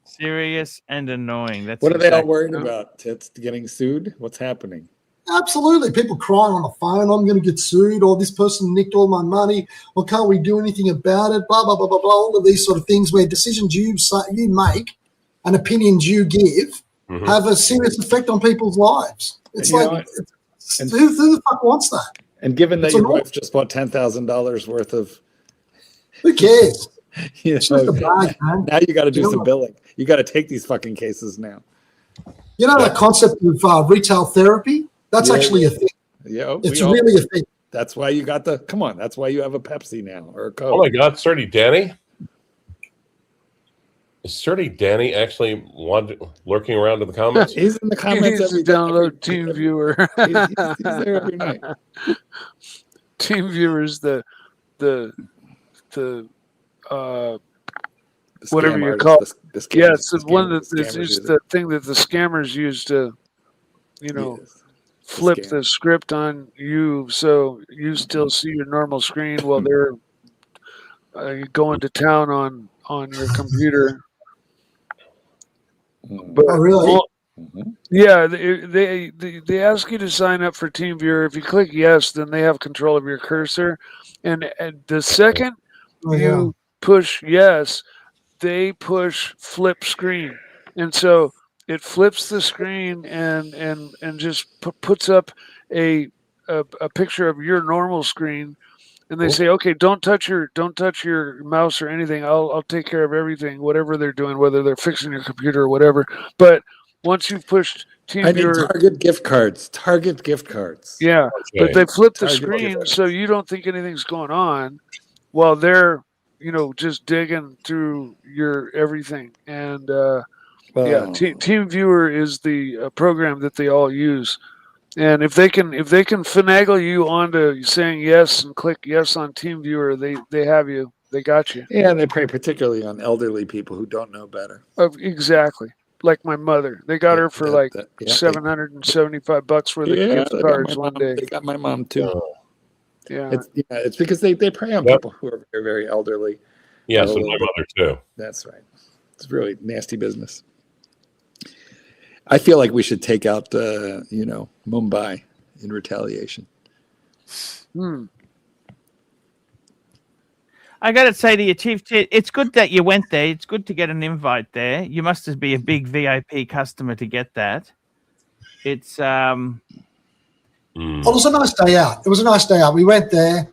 Serious and annoying. That's what are they all worried about? Tits getting sued? What's happening? Absolutely. People crying on the phone, I'm going to get sued, or this person nicked all my money, or can't we do anything about it, blah, blah, blah, blah, blah, all of these sort of things where decisions you make and opinions you give have a serious effect on people's lives. It's like, who the fuck wants that? And given that your wife just bought $10,000 worth of... Who cares? Just a bag, man. Now you got to do some billing. You got to take these fucking cases now. You know that concept of retail therapy? That's actually a thing. Yeah, it's really a thing. That's why you got come on, that's why you have a Pepsi now or a Coke. Oh my God, Sturdy Danny? Is Sturdy Danny actually lurking around in the comments? He's in the comments every day. Download TeamViewer. He's there every night. TeamViewer is the whatever you call it. Yeah, it's the one that is the thing that the scammers use to, flip the script on you, so you still see your normal screen while they're going to town on your computer. But, really? Yeah, they ask you to sign up for TeamViewer. If you click yes, then they have control of your cursor, and the second you push yes, they push flip screen, and so it flips the screen and just puts up a picture of your normal screen, and they say, okay, don't touch your mouse or anything. I'll take care of everything, whatever they're doing, whether they're fixing your computer or whatever. But once you've pushed TeamViewer, Target gift cards. Yeah, but they flip the screen so you don't think anything's going on while they're just digging through your everything. And TeamViewer is the program that they all use. And if they can finagle you onto saying yes and click yes on TeamViewer, they have you. They got you. Yeah, and they prey particularly on elderly people who don't know better. Exactly. Like my mother. They got her for $775 worth of gift cards one day. They got my mom too. Yeah. It's because they prey on people who are very, very elderly. Yes, and my mother too. That's right. It's really nasty business. I feel like we should take out, Mumbai in retaliation. I got to say to you, Chief, it's good that you went there. It's good to get an invite there. You must be a big VIP customer to get that. It's Well, it was a nice day out. We went there.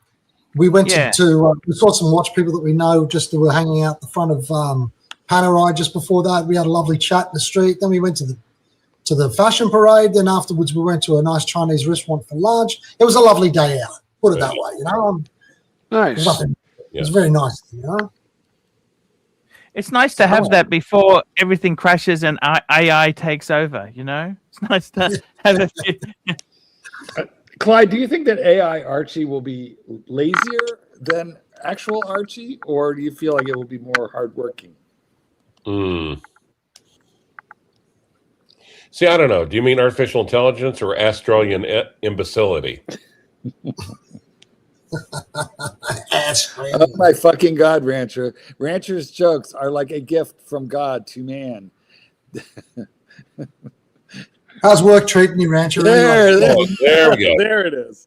We went to we saw some watch people that we know just that were hanging out the front of Panerai just before that. We had a lovely chat in the street. Then we went to the fashion parade. Then afterwards we went to a nice Chinese restaurant for lunch. It was a lovely day out. Put it that way, Nice. It was very nice, It's nice to have that before everything crashes and AI takes over, It's nice to have a few. Clyde, do you think that AI Archie will be lazier than actual Archie, or do you feel like it will be more hardworking? See, I don't know. Do you mean artificial intelligence or Australian imbecility? Oh my fucking God, Rancher. Rancher's jokes are like a gift from God to man. How's work treating you, Rancher? There we go. There it is.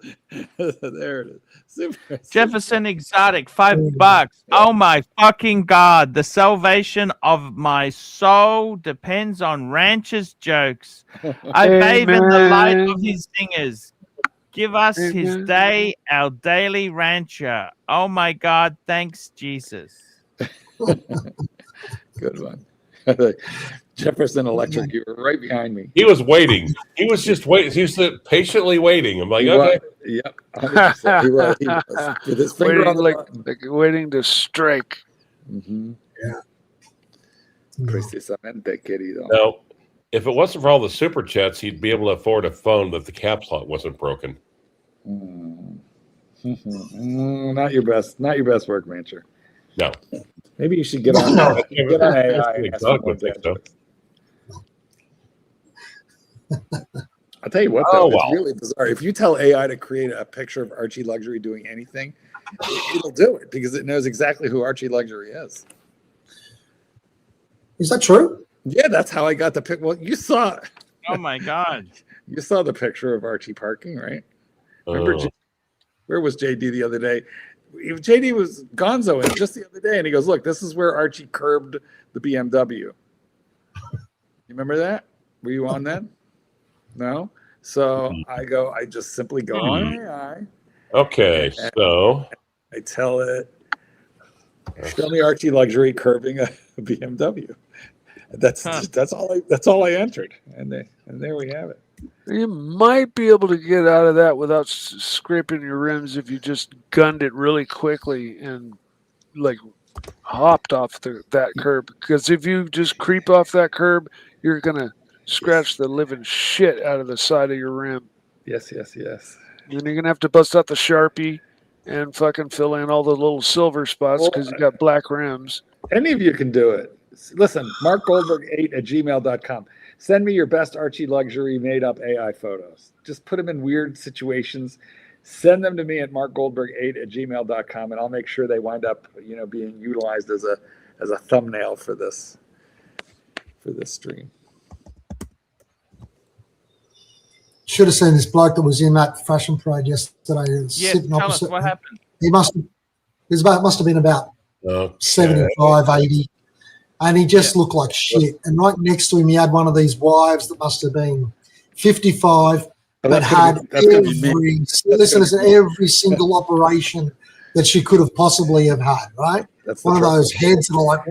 There it is. Super. Jefferson Exotic, $5. Oh my fucking God. The salvation of my soul depends on Rancher's jokes. I bathe in the light of his singers. Give us his day, our daily Rancher. Oh my God. Thanks, Jesus. Good one. Jefferson Electric, you were right behind me. He was waiting. He was just waiting. He was patiently waiting. I'm like, okay. Yep. 100%. He was. With his finger waiting, on the button. like waiting to strike. Mm-hmm. Yeah. Precisamente, querido. No, if it wasn't for all the super chats, he'd be able to afford a phone that the caps lock wasn't broken. Not your best work, Rancher. No. Maybe you should get on AI. And ask for more dad jokes. I'll tell you what, though, it's really bizarre. If you tell AI to create a picture of Archie Luxury doing anything, it'll do it because it knows exactly who Archie Luxury is. Is that true? Yeah, that's how I got the pic. Well, you saw. Oh my God. You saw the picture of Archie parking, right? Remember, where was JD the other day? JD was gonzo in just the other day, and he goes, "Look, this is where Archie curbed the BMW." You remember that? Were you on that? No. So I just simply go on AI. Okay, so I tell it, show me Archie Luxury curbing a BMW. That's all I entered, and there we have it. You might be able to get out of that without scraping your rims if you just gunned it really quickly and like hopped off that curb. Because if you just creep off that curb, you're gonna scratch the living shit out of the side of your rim. Yes. And you're gonna have to bust out the Sharpie and fucking fill in all the little silver spots because you got black rims. Any of you can do it. Listen, markgoldberg8@gmail.com. Send me your best Archie Luxury made-up AI photos. Just put them in weird situations. Send them to me at markgoldberg8@gmail.com, and I'll make sure they wind up, being utilized as a thumbnail for this stream. Should have seen this bloke that was in that fashion parade yesterday. Sitting tell opposite us what happened. He must have been about 75, 80. And he just looked like shit. And right next to him, he had one of these wives that must have been 55 that had every single operation that she could have possibly have had, right? That's one of those heads that are like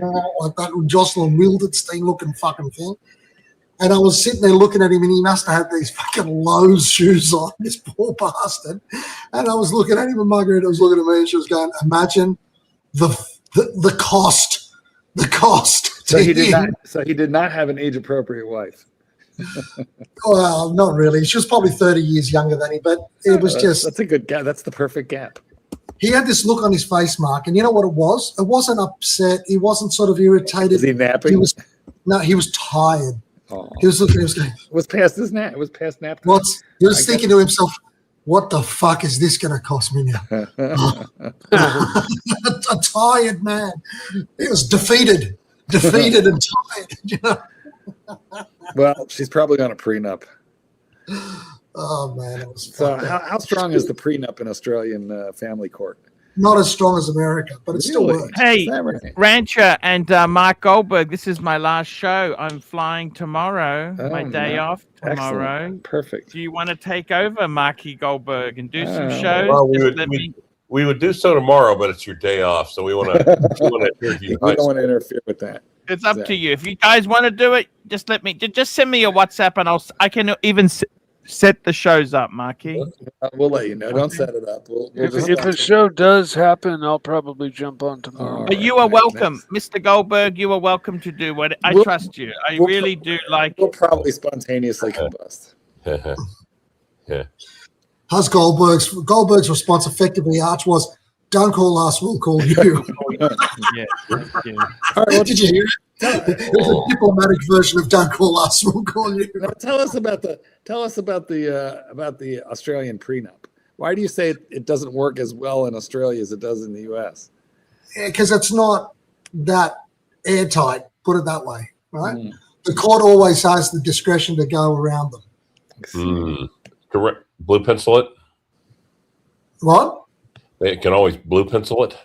that Jocelyn Wildenstein looking fucking thing. And I was sitting there looking at him, and he must have had these fucking Lowe's shoes on, this poor bastard. And I was looking at him, and Margaret was looking at me, and she was going, imagine the cost. The cost. So he did not have an age-appropriate wife. Well, not really. She was probably 30 years younger than him, but it was that's a good gap. That's the perfect gap. He had this look on his face, Mark, and you know what it was? It wasn't upset. He wasn't sort of irritated. Was he napping? He was tired. Oh. He was looking. He was going. It was past his nap. It was past nap time. He was thinking to himself, "What the fuck is this going to cost me now?" A tired man. He was defeated and tired. Well, she's probably on a prenup. Oh man! So how strong is the prenup in Australian family court? Not as strong as America, but it still works. Hey, Rancher and Mark Goldberg, this is my last show. I'm flying tomorrow, my day off tomorrow. Excellent. Perfect. Do you want to take over, Marky Goldberg, and do some shows? Well, we would do so tomorrow, but it's your day off, so we want to interview. We don't want to interfere with that. It's up to you. If you guys want to do it, just send me a WhatsApp, and I can even set the shows up, Marky. We'll let you know. Don't set it up. If a show does happen, I'll probably jump on tomorrow. But you are welcome, Mr. Goldberg. You are welcome to do what I trust you. I really do like. We'll probably spontaneously combust. Yeah. How's Goldberg's response effectively, Arch, was, "Don't call us, we'll call you." Yeah. All right, well, Did you hear it? It was a diplomatic version of "Don't call us, we'll call you." now tell us about the Australian prenup. Why do you say it doesn't work as well in Australia as it does in the U.S.? Because it's not that airtight, put it that way, right? The court always has the discretion to go around them. Correct. Blue pencil it. What? They can always blue pencil it.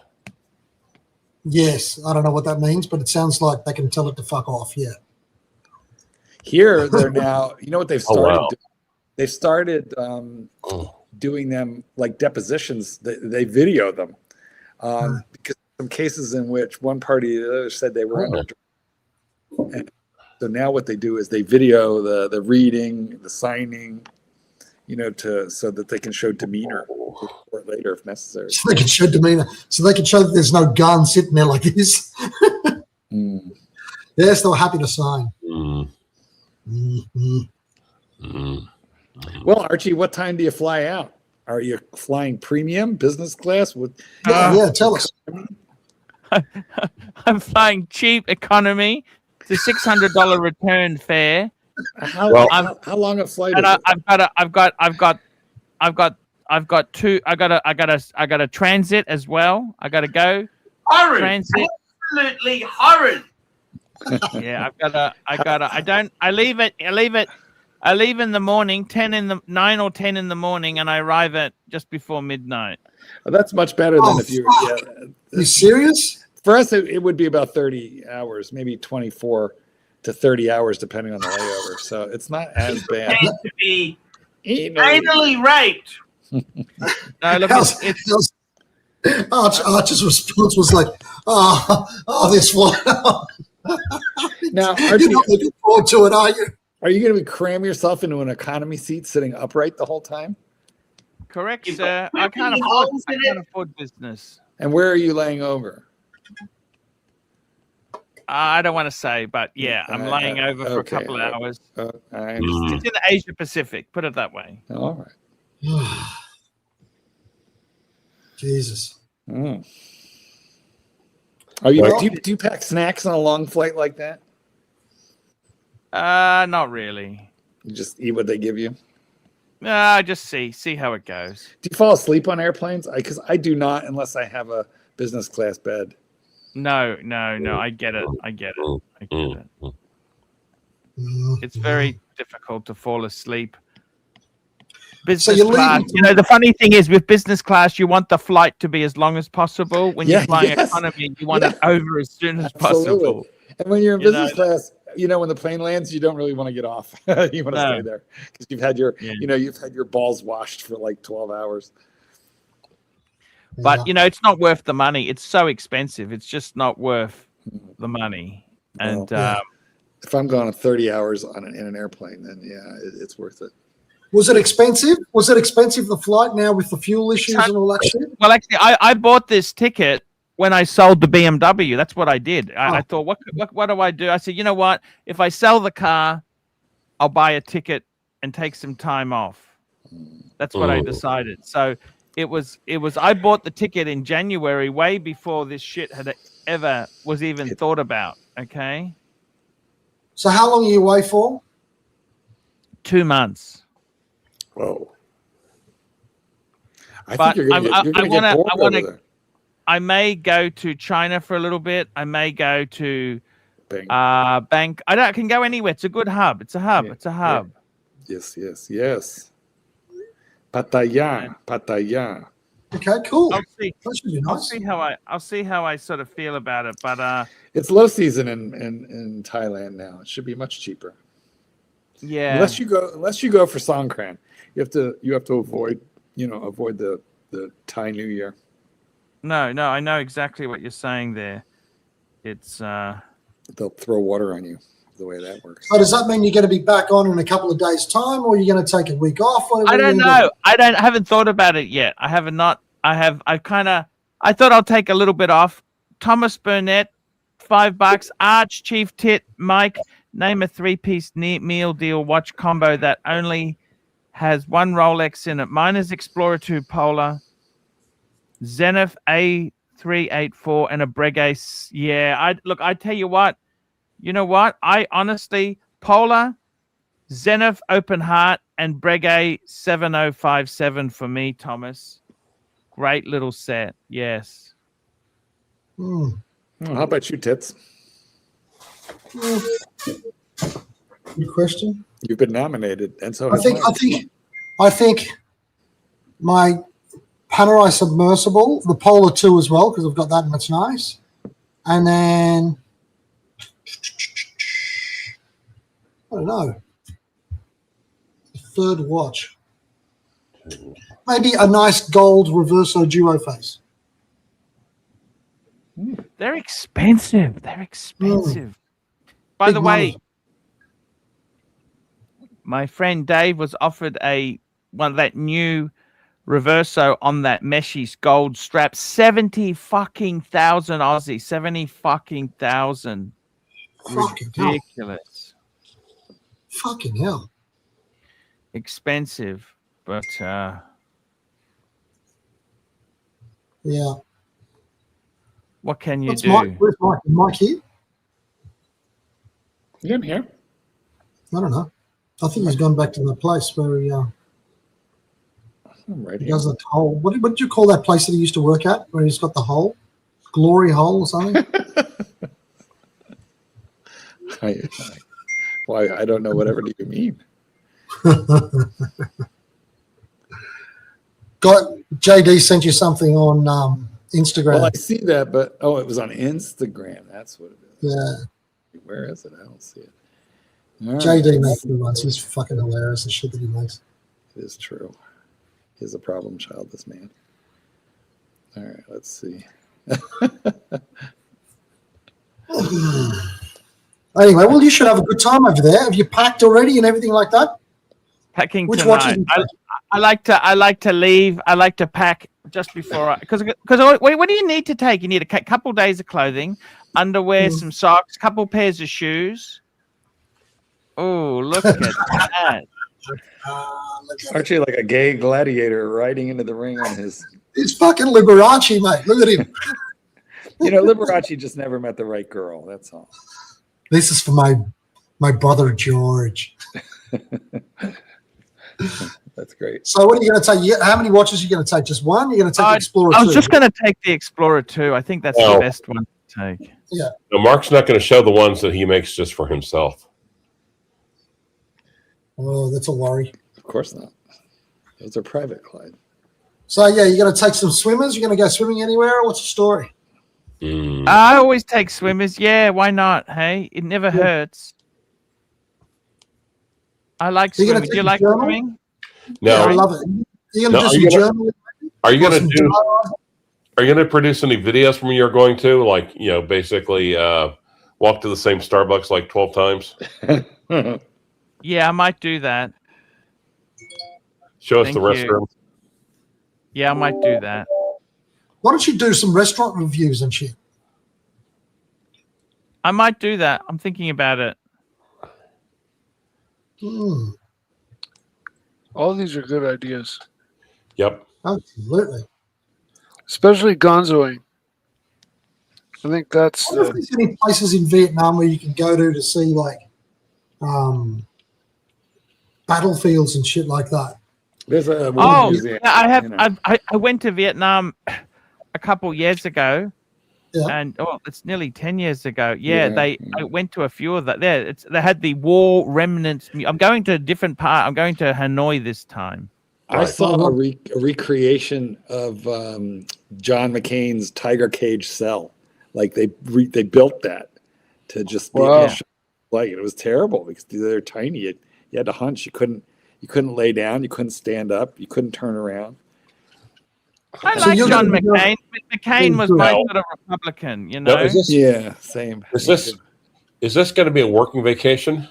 Yes, I don't know what that means, but it sounds like they can tell it to fuck off. Yeah. Here they're now. You know what they've started? wow. They've started doing them like depositions. They video them because some cases in which one party or the other said they were under. And so now what they do is they video the reading, the signing, so that they can show demeanor or later if necessary. So they can show demeanor. So they can show that there's no gun sitting there like this. Yes, they were happy to sign. Well, Archie, what time do you fly out? Are you flying premium, business class? Yeah, tell us. I'm flying cheap economy. It's a $600 return fare. How long a flight? And is it? I've got two. I got a transit as well. I got to go. Horrid. Transit. Absolutely horrid. Yeah, I leave in the morning, 9 or 10 in the morning, and I arrive at just before midnight. Well, that's much better than if you. Fuck. You serious? For us, it would be about 30 hours, maybe 24 to 30 hours, depending on the layover. So it's not as bad. Going to be anally raped. No, look, Arch's response was like, this one. Now, You're Archie, not looking forward to it, are you? are you going to cram yourself into an economy seat sitting upright the whole time? correct, You've sir. got I can't whipping afford. holes I in can't it. afford business. And where are you laying over? I don't want to say, but yeah, I'm laying over for a okay. couple of hours. I understand. It's in Asia Pacific. Put it that way. All right. Jesus. Mm. Are you? Do you pack snacks on a long flight like that? Not really. You just eat what they give you. Just see how it goes. Do you fall asleep on airplanes? Because I do not, unless I have a business class bed. No. I get it. It's very difficult to fall asleep. Business you're class. leaving- You know, the funny thing is, with business class, you want the flight to be as long as possible. When you're flying economy, you want it over as soon as possible. And when you're in You business class, when the plane lands, you don't really want to get off. You want to stay there because you've had your, you've had your balls washed for like 12 hours. But it's not worth the money. It's so expensive. It's just not worth the money. And if I'm going 30 hours in an airplane, then it's worth it. Was it expensive? Was it expensive, the flight, now with the fuel issues and all that shit? Well, actually, I bought this ticket when I sold the BMW. That's what I did. I thought, what do I do? I said, you know what? If I sell the car, I'll buy a ticket and take some time off. That's what I decided. So it was. I bought the ticket in January, way before this shit was even thought about. Okay. So how long are you away for? 2 months. Whoa. I But think you're going to get bored over there. I may go to China for a little bit. I may go to Bank. I can go anywhere. It's a good hub. It's a hub. Yeah, it's a hub. Yeah. Yes. Pattaya. Okay, cool. I'll see. That should be nice. I'll see how I sort of feel about it. But it's low season in Thailand now. It should be much cheaper. Yeah. Unless you go for Songkran, you have to avoid the Thai New Year. No, I know exactly what you're saying there. It's they'll throw water on you. The way that works. So does that mean you're going to be back on in a couple of days' time, or you're going to take a week off? I don't know. I haven't thought about it yet. I thought I'll take a little bit off. Thomas Burnett, $5. Arch, Chief Tit, Mike, name a 3-piece meal deal watch combo that only has one Rolex in it. Mine is Explorer 2 Polar, Zenith A384, and a Breguet. Yeah, I tell you what. You know what? I honestly, Polar, Zenith Open Heart, and Breguet 7057 for me, Thomas. Great little set. Yes. Well, how about you, Tits? Good question. You've been nominated, and so I think my Panerai Submersible, the Polar 2 as well, because I've got that and it's nice. And then I don't know. The third watch. Maybe a nice gold Reverso Duo face. They're expensive. They're expensive. By Big the money. way, my friend Dave was offered one of that new Reverso on that meshies gold strap, 70 fucking thousand Aussie, 70 fucking thousand. Fucking hell. Ridiculous. Fucking hell. Expensive, but Yeah. what can you What's do? Mike? Where's Mike? Is Mike here? You in here? I don't know. I think he's gone back to the place where he I'm right he here. does that hole. What did you call that place that he used to work at where he's got the hole? Glory hole or something? Why? I don't know. Whatever do you mean? JD sent you something on Instagram. Well, I see that, but it was on Instagram. That's what it is. Yeah. Where is it? I don't see it. All right. JD makes good ones. He's fucking hilarious, the shit that he makes. It is true. He's a problem child, this man. All right, let's see. Anyway, well, you should have a good time over there. Have you packed already and everything like that? Packing Which watches? tonight. I like to leave. I like to pack just before because what do you need to take? You need a couple days of clothing, underwear, some socks, couple pairs of shoes. Oh, look at that! Archie, like a gay gladiator riding into the ring on his. He's fucking Liberace, mate. Look at him. Liberace just never met the right girl. That's all. This is for my brother George. That's great. So what are you going to take? How many watches are you going to take? Just one? You're going to take the Explorer 2? I was just going to take the Explorer 2. I think that's the best one to take. Yeah. No, Mark's not going to show the ones that he makes just for himself. Oh, that's a worry. Of course not. Those are private, Clyde. So yeah, you're going to take some swimmers? You're going to go swimming anywhere? Or what's the story? I always take swimmers. Yeah, why not? Hey, it never hurts. I like swimming. Do you like swimming? No, yeah, I love it. You're going to do some journaling? Are you going to produce any videos from you're going to, like, basically walk to the same Starbucks like 12 times? Yeah, I might do that. Show us the restroom. Yeah, I might do that. Why don't you do some restaurant reviews and shit? I might do that. I'm thinking about it. All these are good ideas. Yep. Absolutely. Especially gonzoing. I think that's. I wonder if there's any places in Vietnam where you can go to see like battlefields and shit like that. There's a museum. I have. I went to Vietnam a couple years ago. Yeah. And it's nearly 10 years ago. I went to a few of that. They had the war remnants. I'm going to a different part. I'm going to Hanoi this time. I saw a recreation of John McCain's tiger cage cell. Like they built that to just be like it was terrible because they're tiny. You had to hunch. You couldn't lay down. You couldn't stand up. You couldn't turn around. I like John McCain. McCain was my sort of Republican, No, same. Is this going to be a working vacation?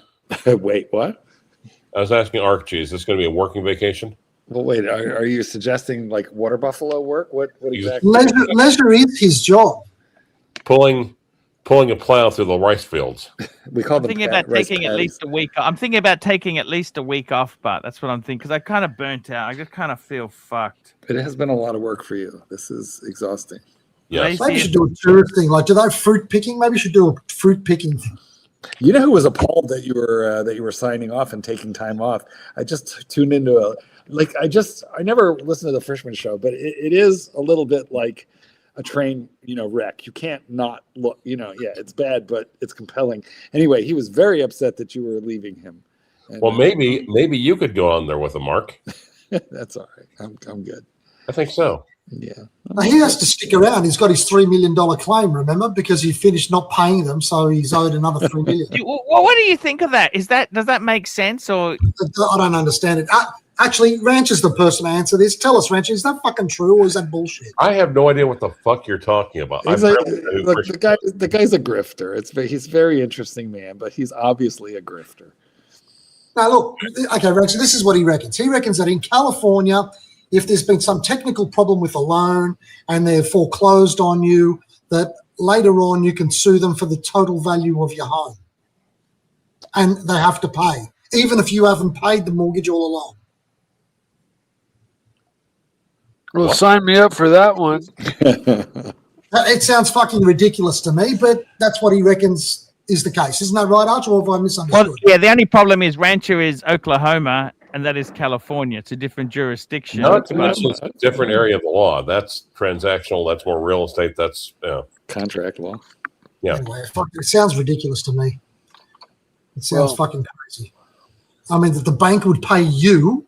Wait, what? I was asking Archie, is this going to be a working vacation? Well, wait, are you suggesting like water buffalo work? What exactly? Leisure is his job. Pulling pulling a plow through the rice fields. We call I'm them thinking about taking at least a week. I'm thinking about taking at least a week off, but that's what I'm thinking because I kind of burnt out. I just kind of feel fucked. It has been a lot of work for you. This is exhausting. Yes. Maybe you should do a tourist thing. Like, do they have fruit picking? Maybe you should do a fruit picking thing. You know who was appalled that you were signing off and taking time off? I just tuned into I never listened to the Frischman show, but it is a little bit like a train, wreck. You can't not look, it's bad, but it's compelling. Anyway, he was very upset that you were leaving him. And, well, maybe you could go on there with him, Mark. That's all right. I'm good. I think so. Yeah. Now, he has to stick around. He's got his $3 million claim, remember, because he finished not paying them, so he's owed another $3 million. Well, what do you think of that? Does that make sense, or I don't understand it. Actually, Ranch is the person to answer this. Tell us, Ranch, is that fucking true or is that bullshit? I have no idea what the fuck you're talking about. The guy's a grifter. He's a very interesting man, but he's obviously a grifter. Now, look, okay, Ranch, this is what he reckons. He reckons that in California, if there's been some technical problem with a loan and they're foreclosed on you, that later on you can sue them for the total value of your home. And they have to pay, even if you haven't paid the mortgage all along. Well, sign me up for that one. It sounds fucking ridiculous to me, but that's what he reckons is the case. Isn't that right, Arch, or have I misunderstood? Well, yeah, the only problem is Rancho is Oklahoma, and that is California. It's a different jurisdiction. No, it's a different area of the law. That's transactional. That's more real estate. That's contract law. Yeah. Anyway, it sounds ridiculous to me. It sounds fucking crazy. I mean, that the bank would pay you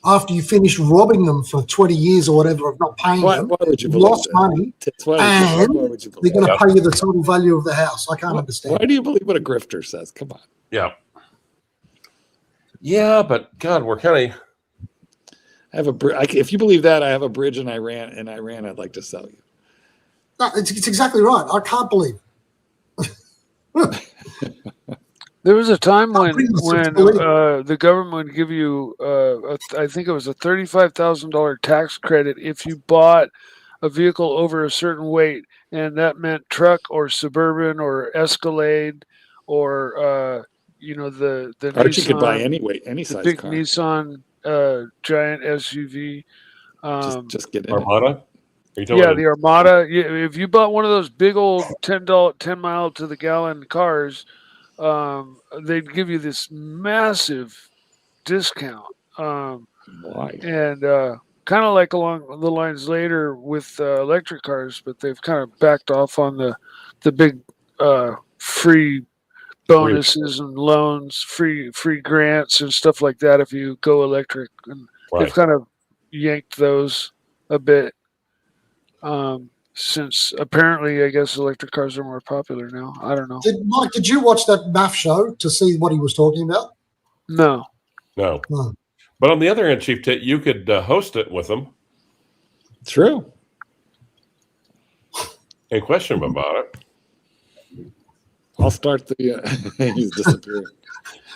after you finish robbing them for 20 years or whatever of not paying them. Why would you lost that? money, and they're going to pay you the total value of the house. I can't understand. Why do you believe what a grifter says? Come on. Yeah. Yeah, but God, we're kind of. I have if you believe that, I have a bridge in Iran. I'd like to sell you. No, it's exactly right. I can't believe it. There was a time when the government would give you, I think it was a $35,000 tax credit if you bought a vehicle over a certain weight, and that meant truck or Suburban or Escalade or the Archie Nissan, could buy any weight, any size big car. Nissan giant SUV. Just get in Armada. The Armada. If you bought one of those big old 10 mile to the gallon cars, they'd give you this massive discount. Why? And kind of like along the lines later with electric cars, but they've kind of backed off on the big free bonuses and loans, free grants and stuff like that if you go electric. And they've kind of yanked those a bit. Since apparently, I guess electric cars are more popular now. I don't know. Mike, did you watch that MAF show to see what he was talking about? No. But on the other hand, Chief Tit, you could host it with them. True. Ain't question about it. I'll start the. He's disappearing.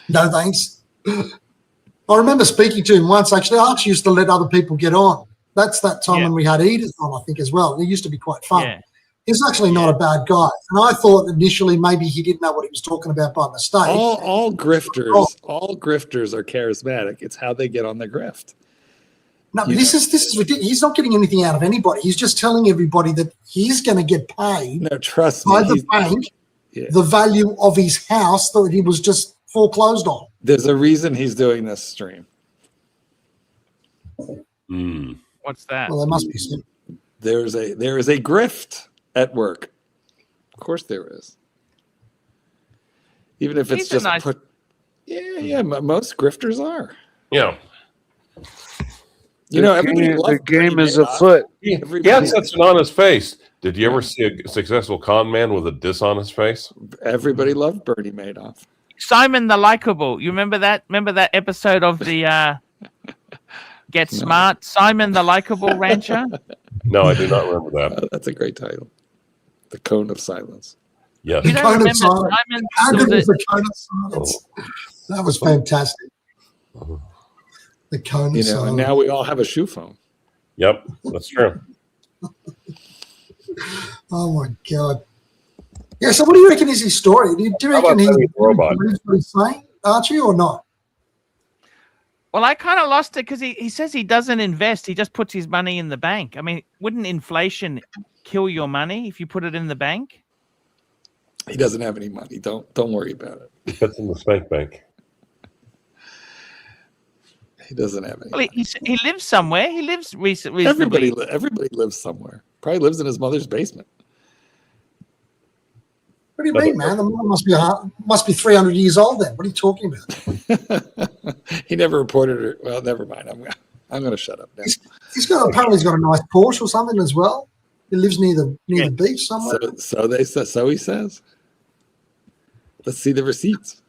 No thanks. I remember speaking to him once. Actually, Archie used to let other people get on. That's that time when we had Edith on, I think, as well. It used to be quite fun. Yeah. He's actually not a bad guy. And I thought initially maybe he didn't know what he was talking about by mistake. All grifters are charismatic. It's how they get on the grift. No, but this is ridiculous. He's not getting anything out of anybody. He's just telling everybody that he's going to get paid. No, trust me. By the bank, the value of his house that he was just foreclosed on. There's a reason he's doing this stream. What's that? Well, there must be some. There is a grift at work. Of course there is. Even if it's just most grifters are. Yeah. The game is afoot. He had such an honest face. Did you ever see a successful con man with a dishonest face? Everybody loved Bernie Madoff. Simon the Likeable. You remember that? Remember that episode of the Get Smart? Simon the Likeable Rancher? No, I do not remember that. That's a great title. The Cone of Silence. Yes. You don't remember Simon? How good was the Cone of Silence? That was fantastic. The Cone of Silence. And now we all have a shoe phone. Yep, that's true. Oh my God. Yeah, so what do you reckon is his story? Do you How about reckon he having a robot? believes what he's saying, Archie, or not? Well, I kind of lost it because he says he doesn't invest. He just puts his money in the bank. I mean, wouldn't inflation kill your money if you put it in the bank? He doesn't have any money. Don't worry about it. He puts in the spank bank. He doesn't have any. Well, he lives somewhere. He lives reasonably. Everybody lives somewhere. Probably lives in his mother's basement. What do you mean, man? The mother must be 300 years old then. What are you talking about? He never reported her. Well, never mind. I'm going to shut up now. He's got a nice Porsche or something as well. He lives near the beach somewhere. So he says. Let's see the receipts.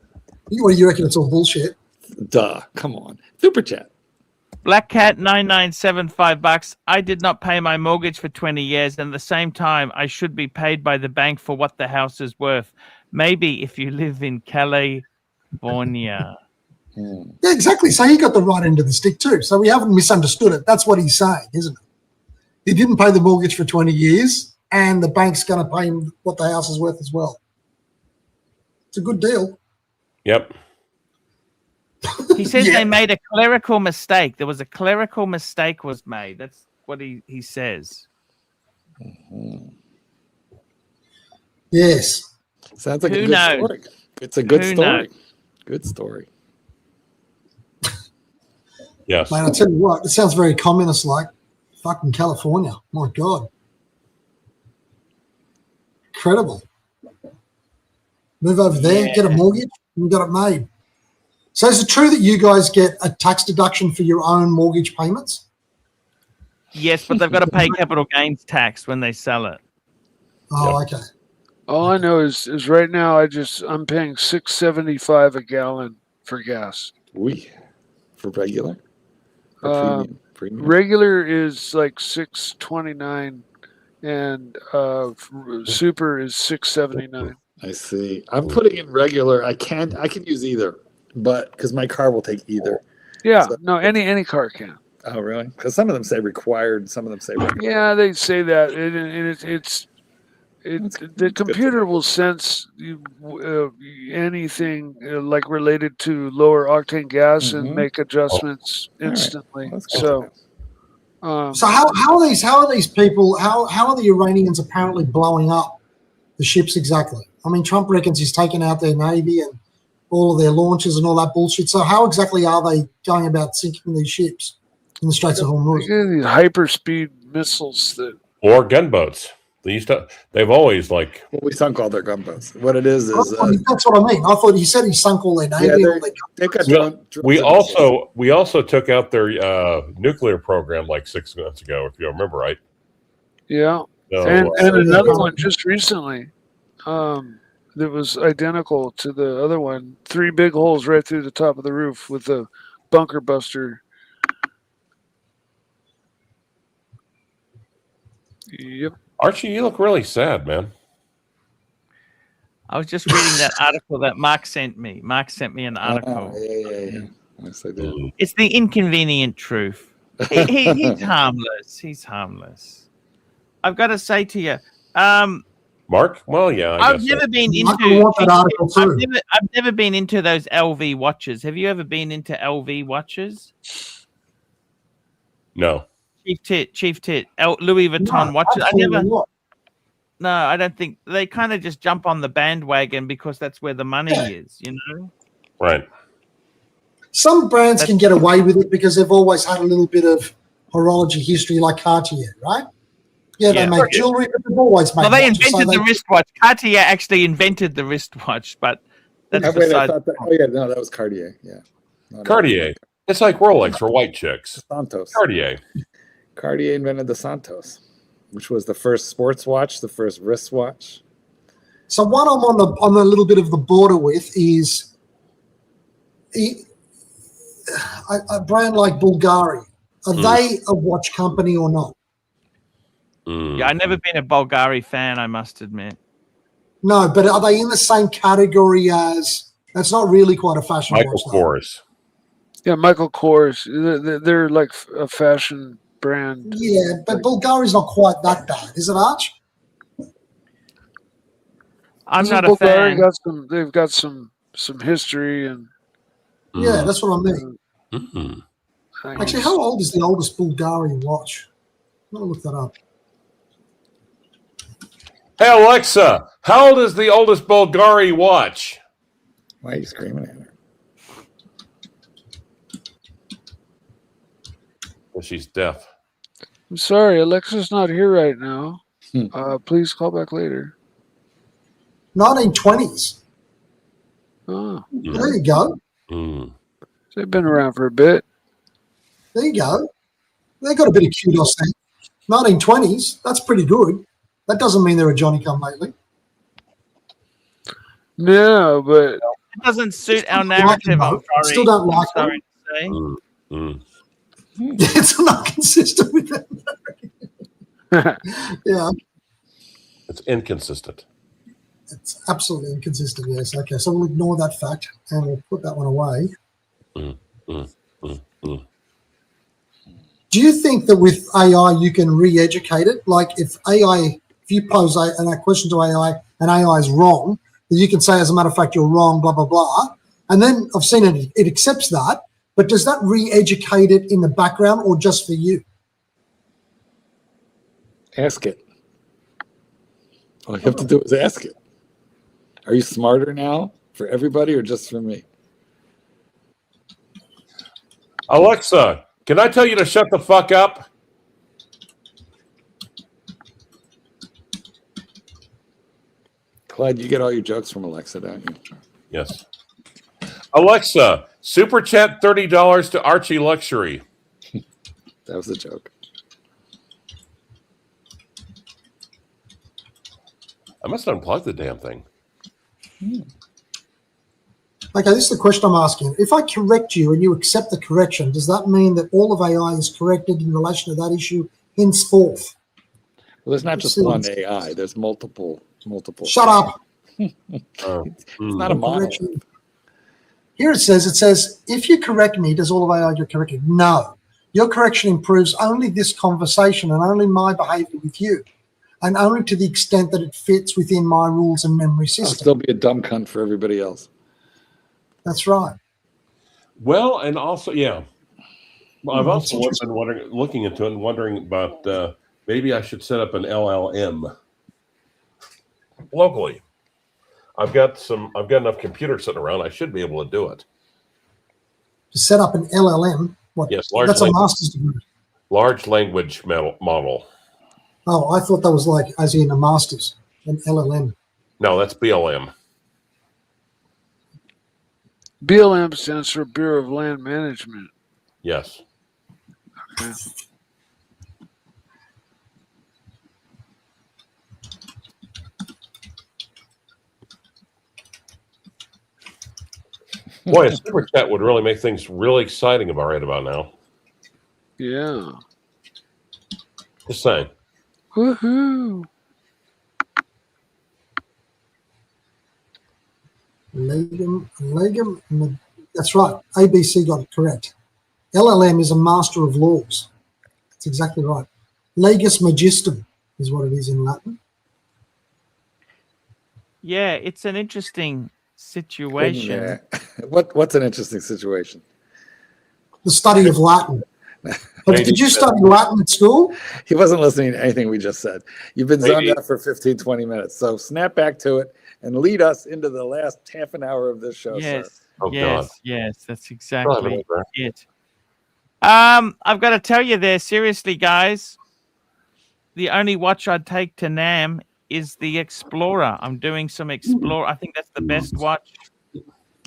What do you reckon? It's all bullshit. Duh. Come on. Super chat. Black Cat 9975 $5. I did not pay my mortgage for 20 years, and at the same time, I should be paid by the bank for what the house is worth. Maybe if you live in California. Yeah, exactly. So he got the right end of the stick too. So we haven't misunderstood it. That's what he's saying, isn't it? He didn't pay the mortgage for 20 years, and the bank's going to pay him what the house is worth as well. It's a good deal. Yep. He says they made a clerical mistake. There was a clerical mistake was made. That's what he says. Mm-hmm. Yes. Sounds like Who a good knows? story. It's a good Who story. knows? Good story. Yes. Man, I tell you what, it sounds very communist-like. Fucking California. My God. Incredible. Move over there, get a mortgage, and you got it made. So is it true that you guys get a tax deduction for your own mortgage payments? Yes, but they've got to pay capital gains tax when they sell it. Oh, okay. All I know is right now I'm paying $6.75 a gallon for gas. For regular? Or premium? Regular is like $6.29, and super is $6.79. I see. I'm putting in regular. I can use either, but because my car will take either. Yeah, So, no, any car can. Oh, really? Because some of them say required, some of them say regular. Yeah, they say that, the computer will sense anything like related to lower octane gas and make adjustments instantly. Well, so how are these people? How are the Iranians apparently blowing up the ships exactly? I mean, Trump reckons he's taken out their navy and all of their launches and all that bullshit. So how exactly are they going about sinking these ships in the Straits of Hormuz? These hyperspeed missiles Or gunboats. They've always Well, we sunk all their gunboats. What it is that's what I mean. I thought he said he sunk all their navy. They've got we also took out their nuclear program like 6 months ago, if you remember right. Yeah. So, and another one just recently that was identical to the other one. 3 big holes right through the top of the roof with a bunker buster. Yep. Archie, you look really sad, man. I was just reading that article that Mark sent me. Mark sent me an article. Yeah. Yes, I did. It's the inconvenient truth. He's harmless. He's harmless. I've got to say to you, Mark? Well, yeah. I've never been into. I've never been into those LV watches. Have you ever been into LV watches? No. Chief Tit, Louis Vuitton watches. No, I don't think they kind of just jump on the bandwagon because that's where the money is, you know? Right. Some brands can get away with it because they've always had a little bit of horology history, like Cartier, right? Yeah, they make jewelry, but they've always made. Well, they invented the wristwatch. Cartier actually invented the wristwatch, but that's beside. That was Cartier. Yeah, Cartier. It's like Rolex for white chicks. Santos. Cartier invented the Santos, which was the first sports watch, the first wristwatch. So one I'm on the little bit of the border with is a brand like Bulgari. Are they a watch company or not? Yeah, I've never been a Bulgari fan, I must admit. No, but are they in the same category as? That's not really quite a fashion watch. Michael Kors. Yeah, Michael Kors. They're like a fashion brand. Yeah, but Bulgari's not quite that bad, is it, Arch? I'm Isn't not a fan. They've got some history and. Yeah, that's what I mean. Mm. Actually, how old is the oldest Bulgari watch? I'm gonna look that up. Hey Alexa, how old is the oldest Bulgari watch? Why are you screaming at her? Well, she's deaf. I'm sorry, Alexa's not here right now. Please call back later. 1920s. Oh, There you go. they've been around for a bit. There you go. They got a bit of kudos there. 1920s. That's pretty good. That doesn't mean they're a Johnny come lately. No, but It doesn't suit our Like narrative. them, I'm though. sorry. Still don't like I'm them. sorry to say. It's not consistent with them. Yeah, It's inconsistent. it's absolutely inconsistent. Yes. Okay, so we'll ignore that fact and we'll put that one away. Do you think that with AI you can re-educate it? Like if you pose a question to AI and AI is wrong, that you can say, as a matter of fact, you're wrong, blah, blah, blah. And then I've seen it accepts that, but does that re-educate it in the background or just for you? Ask it. All you have to do is ask it. Are you smarter now for everybody or just for me? Alexa, can I tell you to shut the fuck up? Clyde, you get all your jokes from Alexa, don't you? Yes. Alexa, super chat $30 to Archie Luxury. That was a joke. I must unplug the damn thing. Okay, this is the question I'm asking. If I correct you and you accept the correction, does that mean that all of AI is corrected in relation to that issue henceforth? Well, there's not just one AI. There's multiple. Shut up. It's not a model. Correction. Here it says, if you correct me, does all of AI get corrected? No. Your correction improves only this conversation and only my behavior with you, and only to the extent that it fits within my rules and memory I'll system. still be a dumb cunt for everybody else. That's right. Well, and also, yeah. Well, I've That's also been looking into it and wondering about maybe I should set up an LLM locally. I've got enough computers sitting around. I should be able to do it. To set up an LLM, what? Yes, That's a master's degree. Large language model. Oh, I thought that was like as in a master's, an LLM. No, that's BLM. BLM stands for Bureau of Land Management. Yes. Okay. Boy, a super chat would really make things really exciting right about now. Yeah. Just saying. Woohoo. Legum, that's right. ABC got it correct. LLM is a master of laws. That's exactly right. Legis magistum is what it is in Latin. Yeah, it's an interesting situation. Yeah. What's an interesting situation? The study of Latin. But did you study Latin at school? He wasn't listening to anything we just said. You've been zoned out for 15, 20 minutes. So snap back to it and lead us into the last half an hour of this show, Yes. sir. Oh, yes, God. yes, that's exactly Oh, it. I've got to tell you there, seriously, guys, the only watch I'd take to NAM is the Explorer. I'm doing some Explorer. I think that's the best watch,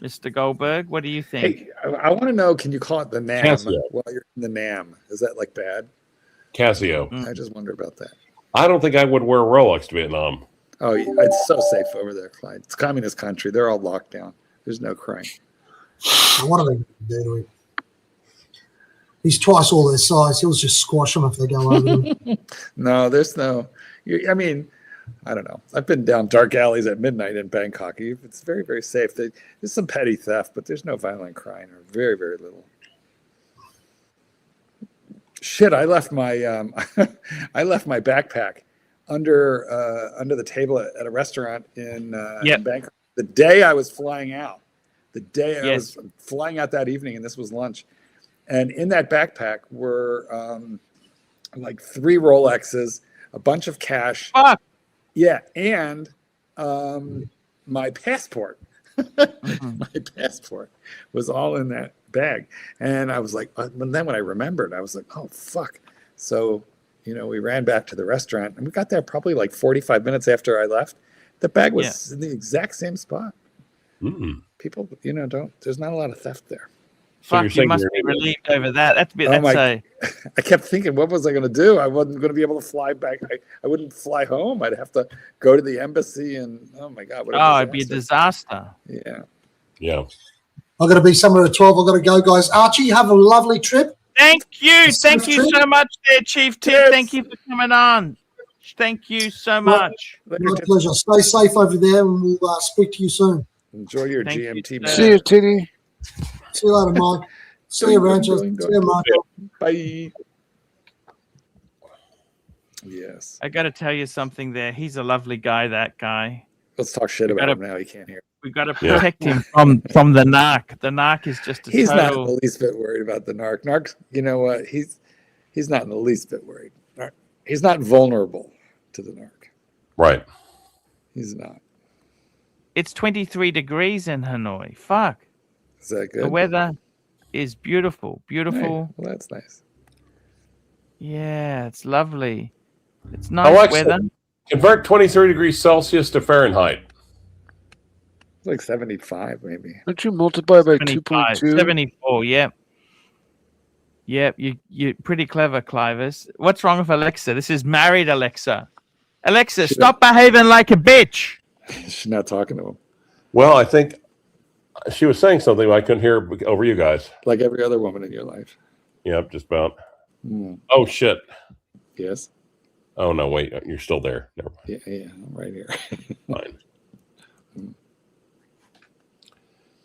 Mr. Goldberg. What do you think? Hey, I want to know, can you call it the NAM Casio. while you're in the NAM? Is that like bad? Casio. I just wonder about that. I don't think I would wear Rolex to Vietnam. Oh, yeah, it's so safe over there, Clyde. It's a communist country. They're all locked down. There's no crime. What are they going to do to him? He's twice all their size. He'll just squash them if they go over him. No, there's no. I mean, I don't know. I've been down dark alleys at midnight in Bangkok. It's very, very safe. There's some petty theft, but there's no violent crime, or very, very little. Shit, I left my I left my backpack under the table at a restaurant in Yep. Bangkok. The day I was flying out, I Yes. was flying out that evening, and this was lunch. And in that backpack were like 3 Rolexes, a bunch of cash. Fuck. Yeah, and my passport. My passport was all in that bag. And I was like, but then when I remembered, I was like, oh, fuck. So, we ran back to the restaurant, and we got there probably like 45 minutes after I left. The bag was in the exact same spot. Mm. People, there's not a lot of theft there. So Fuck, you must be relieved over that. I kept thinking, what was I going to do? I wasn't going to be able to fly back. I wouldn't fly home. I'd have to go to the embassy, and oh my God. It'd be a disaster. Yeah. Yeah. I've got to be somewhere at 12. I've got to go, guys. Archie, have a lovely trip. Thank you. Thank Safe you trip. so much there, Chief Tim. Yes. Thank you for coming on. Thank you so much. My pleasure. Stay safe over there, and we'll speak to you soon. Enjoy your Thank you, GMT. sir. See you, Titty. See you later, Mike. See you, Rancho. See you, Mark. Bye. Yes. I got to tell you something there. He's a lovely guy, that guy. Let's talk shit about him now. He can't hear. We've got to protect him from the narc. The narc is just a He's not in total... the least bit worried about the narc. Narc, you know what? He's not in the least bit worried. He's not vulnerable to the narc. Right. He's not. It's 23 degrees in Hanoi. Fuck. Is that good? The weather is beautiful. Beautiful. Hey, well, that's nice. Yeah, it's lovely. It's nice Alexa, weather. convert 23 degrees Celsius to Fahrenheit. It's like 75, maybe. Don't you multiply by 75, 2.2? 74, yep. Yep, you're pretty clever, Clivis. What's wrong with Alexa? This is married Alexa. Alexa, stop behaving like a bitch. She's not talking to him. Well, I think she was saying something, but I couldn't hear over you guys. Like every other woman in your life. Yep, just about. Mm. Oh, shit. Yes. Oh, no, wait. You're still there. Never mind. Yeah, I'm right here. Fine.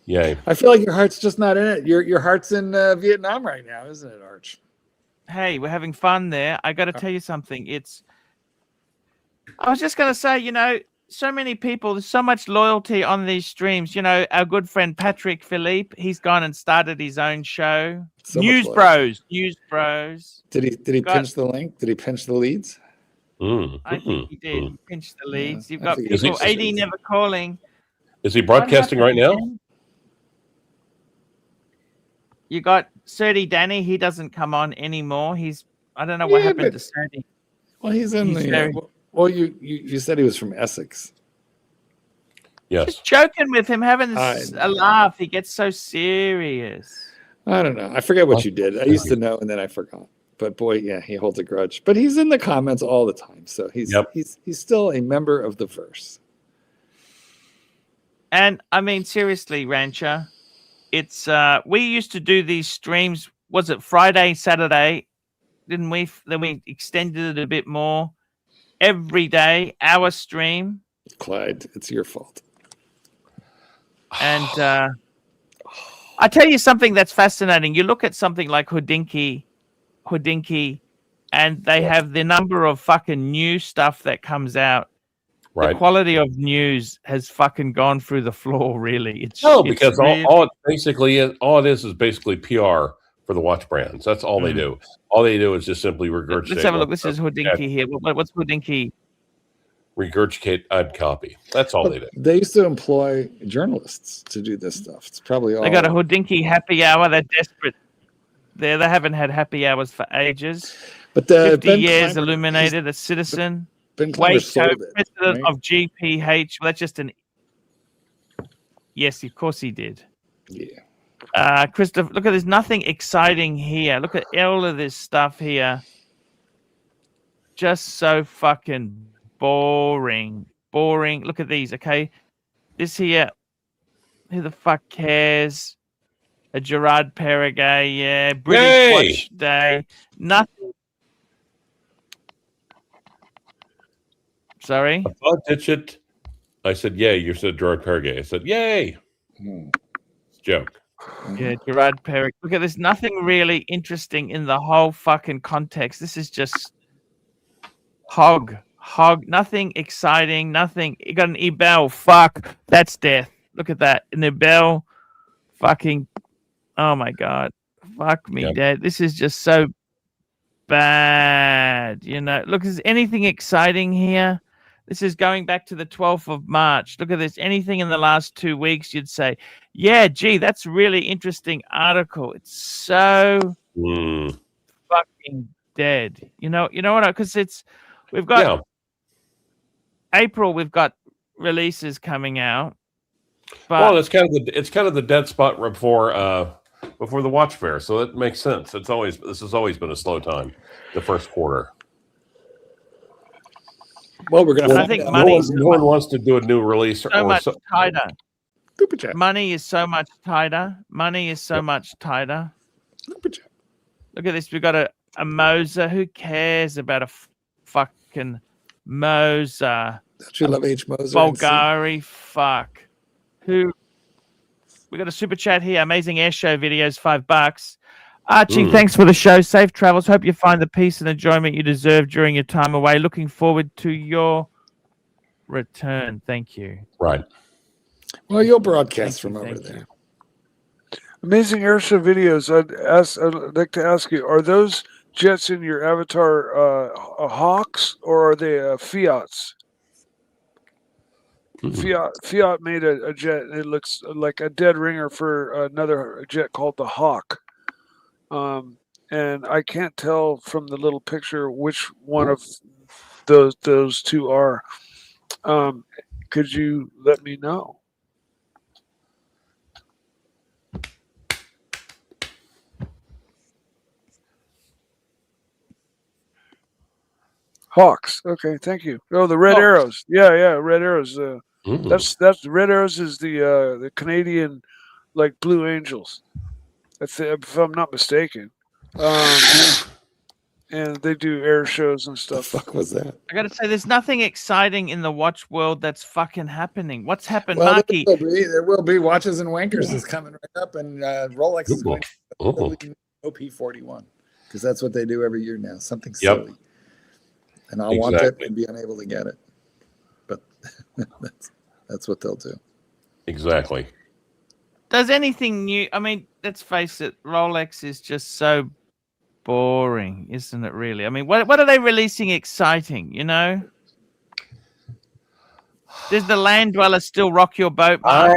Yay. I feel like your heart's just not in it. Your heart's in Vietnam right now, isn't it, Arch? Hey, we're having fun there. I got to tell you something. I was just going to say, so many people, there's so much loyalty on these streams. Our good friend Patrick Philippe, he's gone and started his own show. So News Bros. Did he pinch the link? Did he pinch the leads? I think he did. He pinched the leads. Yeah, You've got I think people, he- AD never calling. Is he broadcasting right now? You got Serdy Danny. He doesn't come on anymore. I don't know what happened to Serdy. Well, he's in He's the. very- Well, you said he was from Essex. Yes. Just joking with him, having I a laugh. He gets so serious. I don't know. I forget what you did. I used to know, and then I forgot. But boy, yeah, he holds a grudge. But he's in the comments all the time, so he's still a member of the verse. And I mean, seriously, Rancher, it's we used to do these streams. Was it Friday, Saturday? Didn't we? Then we extended it a bit more. Every day, our stream. Clyde, it's your fault. And I tell you something that's fascinating. You look at something like Houdinki, and they have the number of fucking new stuff that comes out. Right. The quality of news has fucking gone through the floor, really. Because all it is basically PR for the watch brands. That's all they do. All they do is just simply regurgitate. Let's have a look. This is Houdinki here. What's Houdinki? Regurgitate ad copy. That's all they do. They used to employ journalists to do this stuff. It's probably all. They got a Houdinki happy hour. They're desperate. They haven't had happy hours for ages. But 50 Ben years Clymer, illuminated, a citizen. Ben Clymer sold Waco, it, president right? of GPH. Well, that's just an. Yes, of course he did. Yeah. Christopher, look at there's nothing exciting here. Look at all of this stuff here. Just so fucking boring. Look at these, okay? This here, who the fuck cares? A Gerard Perregay, yeah. British Watch Day. Nothing. Sorry? I thought ditch it. I said, yay. You said Gerard Perregay. I said, yay. It's a joke. Yeah, Gerard Perregay. Look at this. Nothing really interesting in the whole fucking context. This is just hog Hog, nothing exciting, nothing. You got an Ebel. Fuck, that's death. Look at that. An Ebel. Fucking. Oh my god. Fuck me, Yep. Dad. This is just so bad. You know, look, is anything exciting here? This is going back to the 12th of March. Look at this. Anything in the last 2 weeks, you'd say, yeah, gee, that's really interesting article. It's so fucking dead. You know what? Because we've got April. We've got releases coming out. But well, it's kind of the dead spot before the watch fair, so that makes sense. This has always been a slow time, the first quarter. Well, we're gonna. I think no one wants to do a new release so much tighter. Super chat. Money is so much tighter. Money is so much tighter. Super chat. Look at this. We've got a Moser. Who cares about a fucking Moser? Don't you love H. Moser? Bulgari. Fuck. Who? We got a super chat here. Amazing air show videos, $5. Archie, thanks for the show. Safe travels. Hope you find the peace and enjoyment you deserve during your time away. Looking forward to your return. Thank you. Right. Well, you'll broadcast from over there. Amazing air show videos. I'd like to ask you: are those jets in your avatar Hawks or are they Fiats? Fiat made a jet. It looks like a dead ringer for another jet called the Hawk. And I can't tell from the little picture which one of those two are. Could you let me know? Hawks. Okay, thank you. Oh, the red arrows. Yeah, red arrows. That's red arrows is the Canadian like Blue Angels. If I'm not mistaken. And they do air shows and stuff. The fuck was that? I gotta say, there's nothing exciting in the watch world that's fucking happening. What's happened, Well, Marky? there will be Watches and Wankers is coming right up, and Rolex is going to OP41 because that's what they do every year now. Something silly. And I'll want it and be unable to get it. But that's what they'll do. Exactly. Does anything new? I mean, let's face it, Rolex is just so boring, isn't it? Really? I mean, what are they releasing exciting? You know? Does the Land Dweller still rock your boat, Mark?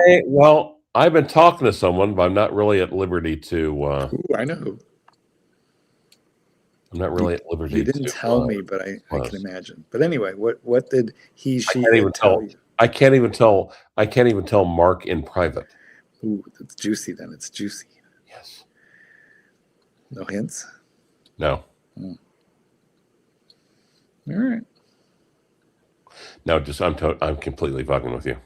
I've been talking to someone, but I'm not really at liberty to. I know who. I'm not really at liberty. You didn't tell me, but I can imagine. But anyway, what did she tell you? I can't even tell Mark in private. Ooh, it's juicy. Then it's juicy. Yes. No hints. No. All right. No, I'm completely fucking with you.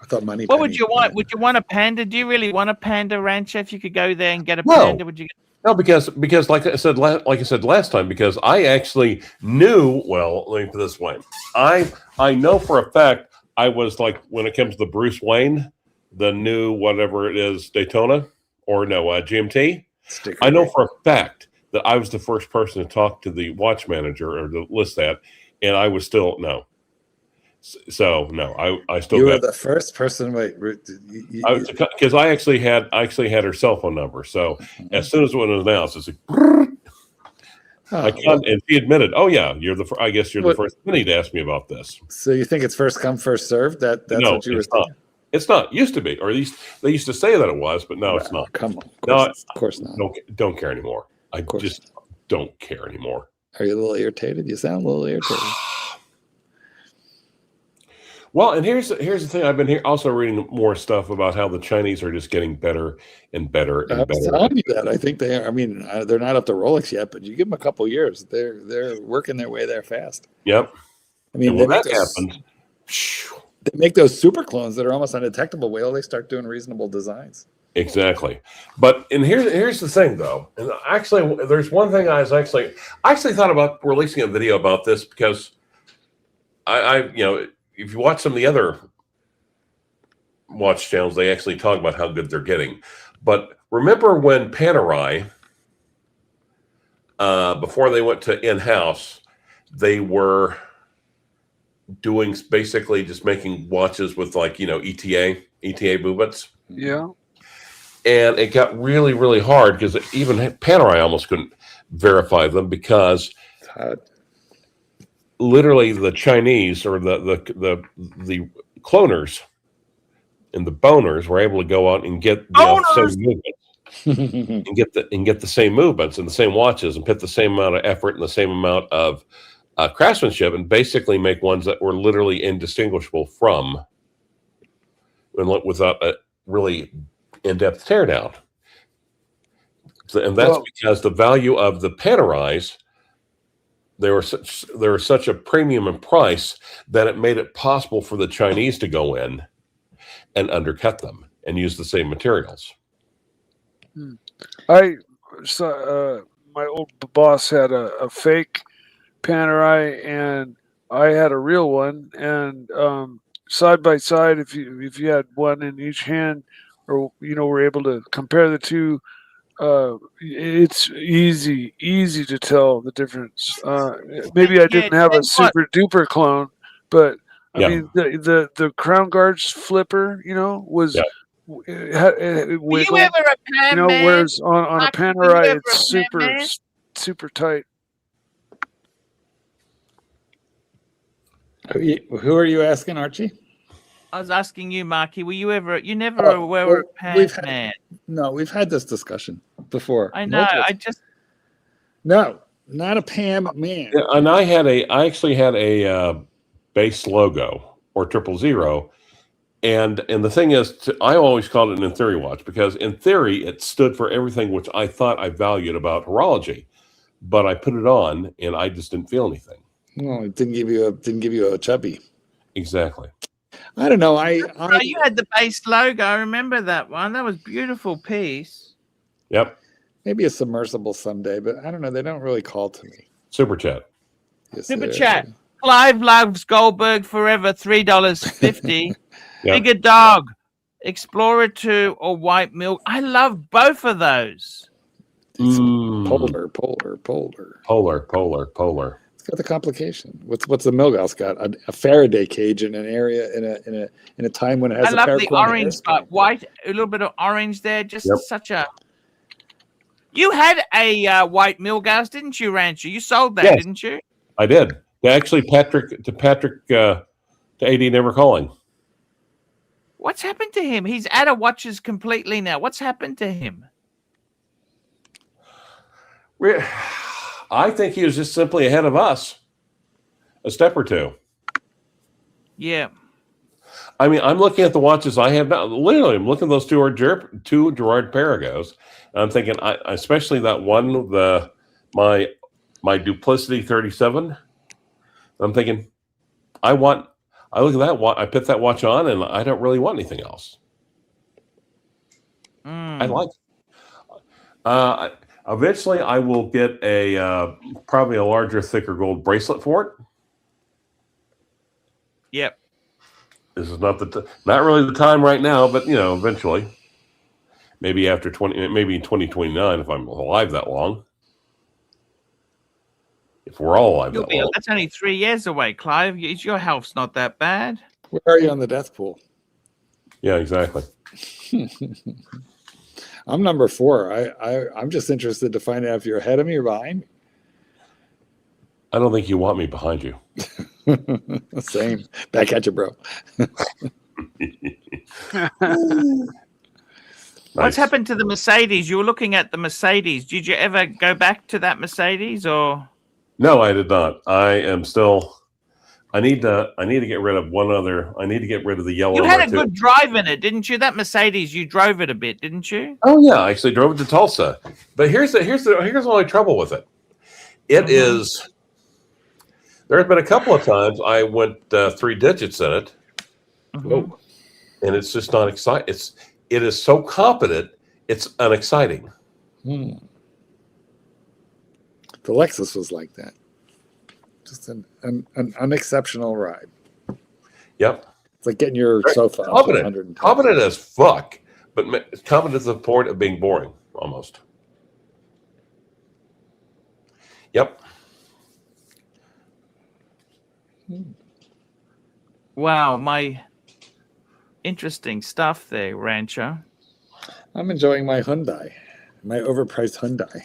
I thought money. What would you want? Would you want a panda? Do you really want a panda, Rancher? If you could go there and get a panda, would you? No, because like I said last time, because I actually knew. Well, let me put it this way: I know for a fact I was like, when it comes to the Bruce Wayne, the new whatever it is, Daytona or no GMT. I know for a fact that I was the first person to talk to the watch manager or to list that, and I was still no. So no, I still. You were the first person. Wait, because I actually had her cell phone number. So as soon as it was announced, it's like, and she admitted, "Oh yeah, I guess you're the first minute to ask me about this." So you think it's first come, first served? That's what you were saying. It's not. Used to be, or at least they used to say that it was, but no, it's not. Come on, of course not. Don't care anymore. I just don't care anymore. Are you a little irritated? You sound a little irritated. Well, and here's the thing. I've been also reading more stuff about how the Chinese are just getting better and better and better. I was telling you that. I think they are. I mean, they're not up to Rolex yet, but you give them a couple years, they're working their way there fast. Yep. I mean, when that happens, they make those super clones that are almost undetectable. Wait till they start doing reasonable designs. Exactly. But here's the thing, though. And actually, there's one thing I actually thought about releasing a video about this because I if you watch some of the other watch channels, they actually talk about how good they're getting. But remember when Panerai, before they went to in-house, they were doing basically just making watches with like, ETA movements. Yeah. And it got really, really hard because even Panerai almost couldn't verify them because literally the Chinese or the cloners and the boners were able to go out and get the same movements and get the same movements and the same watches and put the same amount of effort and the same amount of craftsmanship and basically make ones that were literally indistinguishable from without a really in-depth teardown. And that's because the value of the Panerais, they were such a premium in price that it made it possible for the Chinese to go in and undercut them and use the same materials. My old boss had a fake Panerai and I had a real one, and side by side, if you had one in each hand, or we're able to compare the two, it's easy to tell the difference. Maybe I didn't have a super duper clone, but I mean the Crown Guards flipper, was it Were you ever a pan man? whereas on a Panerai it's super tight. Who are you asking, Archie? I was asking you, Marky. Were you ever? You never were a pan man. No, we've had this discussion before. I know. No, not a Pam man. Yeah, and I actually had a base logo or 000, and the thing is, I always called it an in theory watch because in theory it stood for everything which I thought I valued about horology, but I put it on and I just didn't feel anything. No, it didn't give you a chubby. Exactly. I don't know. You had the base logo. I remember that one. That was a beautiful piece. Yep. Maybe a submersible someday, but I don't know. They don't really call to me. Super chat. Yes, Super chat. Clive loves Goldberg forever. $3.50. Yep. Bigger Dog, Explorer 2 or White Milk. I love both of those. Polar. Got the complication. What's the Milgauss got? A Faraday cage in an area in a time when it has. I love the orange, but white, a little bit of orange there. Just such a. You had a white Milgauss, didn't you, Rancher? You sold that, didn't you? I did. Actually, Patrick to AD Never Calling. What's happened to him? He's out of watches completely now. What's happened to him? I think he was just simply ahead of us a step or two. Yeah. I mean, I'm looking at the watches I have now. Literally, I'm looking at those two Gerard Perregaux. And I'm thinking, especially that one, my Duplicity 37. I'm thinking, I look at that watch, I put that watch on, and I don't really want anything else. I like it. Eventually, I will get probably a larger, thicker gold bracelet for it. Yep. This is not not really the time right now, but eventually, maybe after maybe in 2029, if I'm alive that long. If we're all alive that long. That's only 3 years away, Clive. Your health's not that bad. Where are you on the death pool? Yeah, exactly. I'm number 4. I'm just interested to find out if you're ahead of me or behind me. I don't think you want me behind you. Same. Back at you, bro. What's happened to the Mercedes? You were looking at the Mercedes. Did you ever go back to that Mercedes or? No, I did not. I am still. I need to get rid of one other. I need to get rid of the yellow. You had a good drive in it, didn't you? That Mercedes, you drove it a bit, didn't you? Oh yeah, I actually drove it to Tulsa. But here's the only trouble with it. It is. There's been a couple of times I went 3 digits in it, and it's just not exciting. It is so competent, it's unexciting. The Lexus was like that. Just an unexceptional ride. Yep. It's like getting your sofa up to 110. Competent as fuck, but competent to the point of being boring, almost. Yep. Wow, my interesting stuff there, Rancher. I'm enjoying my Hyundai, my overpriced Hyundai.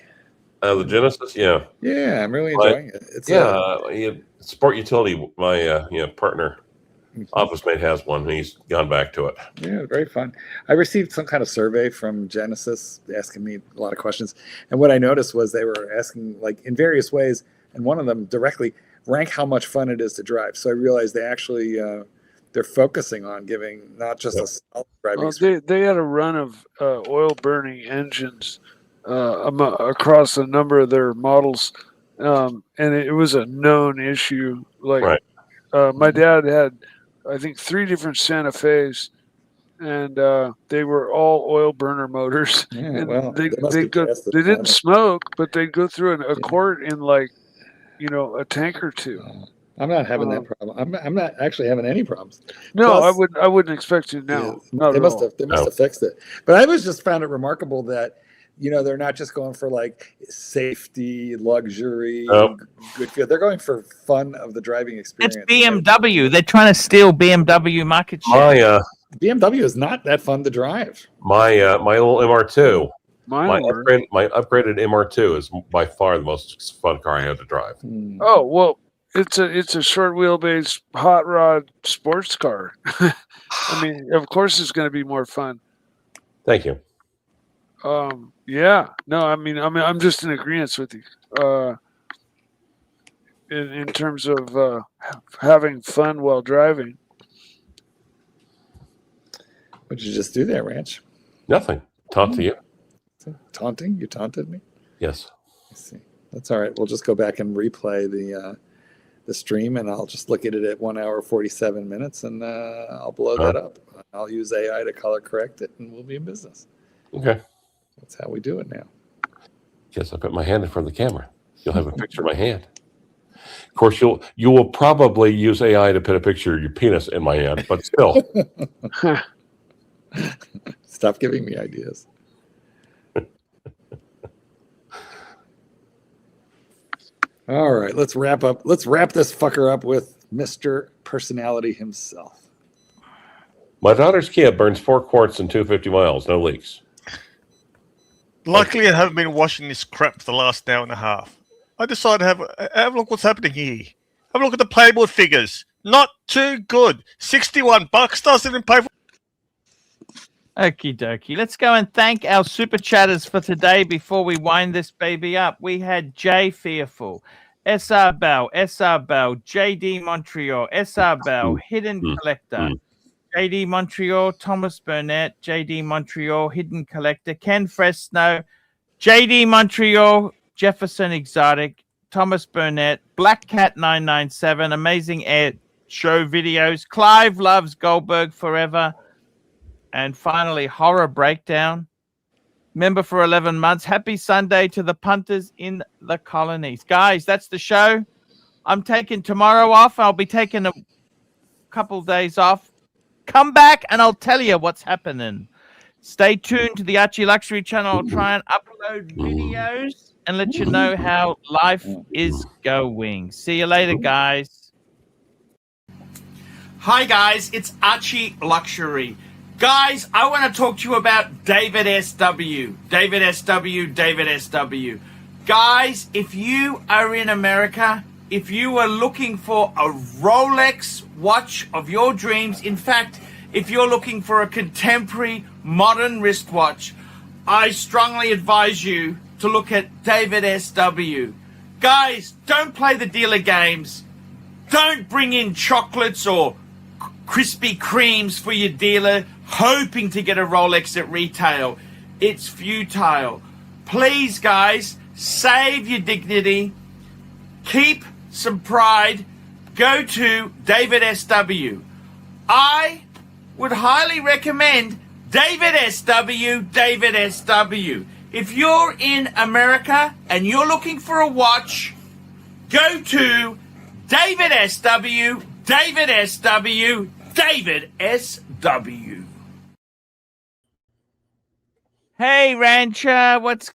The Genesis, yeah. Yeah, I'm really enjoying it. It's sport utility. My partner, office mate has one. He's gone back to it. Yeah, very fun. I received some kind of survey from Genesis asking me a lot of questions, and what I noticed was they were asking like in various ways, and one of them directly rank how much fun it is to drive. So I realized they actually they're focusing on giving not just a solid driving experience. They had a run of oil burning engines across a number of their models, and it was a known issue. Like my dad had, I think, 3 different Santa Fe's, and they were all oil burner motors. Yeah, and well, they didn't smoke, but they'd go through a quart in like, a tank or 2. I'm not having that problem. I'm not actually having any problems. No, Plus, I wouldn't expect to now. They must have fixed it. But I was just found it remarkable that they're not just going for like safety, luxury, good feel. They're going for fun of the driving experience. It's BMW. They're trying to steal BMW market share. My BMW is not that fun to drive. my little MR2. My upgraded MR2 is by far the most fun car I have to drive. Oh well, it's a short wheelbase hot rod sports car. I mean, of course, it's going to be more fun. Thank you. Yeah. No, I mean, I'm just in agreement with you. In terms of having fun while driving. What did you just do there, Ranch? Nothing. Talk to you. Taunting? You taunted me? Yes. I see. That's all right. We'll just go back and replay the stream, and I'll just look at it at 1 hour 47 minutes, and I'll blow that up. I'll use AI to color correct it, and we'll be in business. Okay. That's how we do it now. Yes, I put my hand in front of the camera. You'll have a picture of my hand. Of course, you will probably use AI to put a picture of your penis in my hand, but still. Stop giving me ideas. All right, let's wrap up. Let's wrap this fucker up with Mr. Personality himself. My daughter's Kia burns 4 quarts in 250 miles, no leaks. Luckily, I haven't been washing this crap for the last hour and a half. I decided to have a look what's happening here. Have a look at the playboard figures. Not too good. $61 doesn't even pay for. Okie dokie. Let's go and thank our super chatters for today before we wind this baby up. We had Jay Fearful, SR Bell, JD Montreal, SR Bell, Hidden Collector, JD Montreal, Thomas Burnett, JD Montreal, Hidden Collector, Ken Fresno, JD Montreal, Jefferson Exotic, Thomas Burnett, Black Cat 997, Amazing Air Show Videos, Clive Loves Goldberg Forever, and finally, Horror Breakdown. Member for 11 months. Happy Sunday to the punters in the colonies. Guys, that's the show. I'm taking tomorrow off. I'll be taking a couple days off. Come back and I'll tell you what's happening. Stay tuned to the Archie Luxury channel. I'll try and upload videos and let you know how life is going. See you later, guys. Hi, guys. It's Archie Luxury. Guys, I want to talk to you about David SW. David SW. Guys, if you are in America, if you are looking for a Rolex watch of your dreams, in fact, if you're looking for a contemporary modern wristwatch, I strongly advise you to look at David SW. Guys, don't play the dealer games. Don't bring in chocolates or Krispy Kremes for your dealer hoping to get a Rolex at retail. It's futile. Please, guys, save your dignity. Keep some pride. Go to David SW. I would highly recommend David SW. If you're in America and you're looking for a watch, go to David SW. Hey, Rancher, what's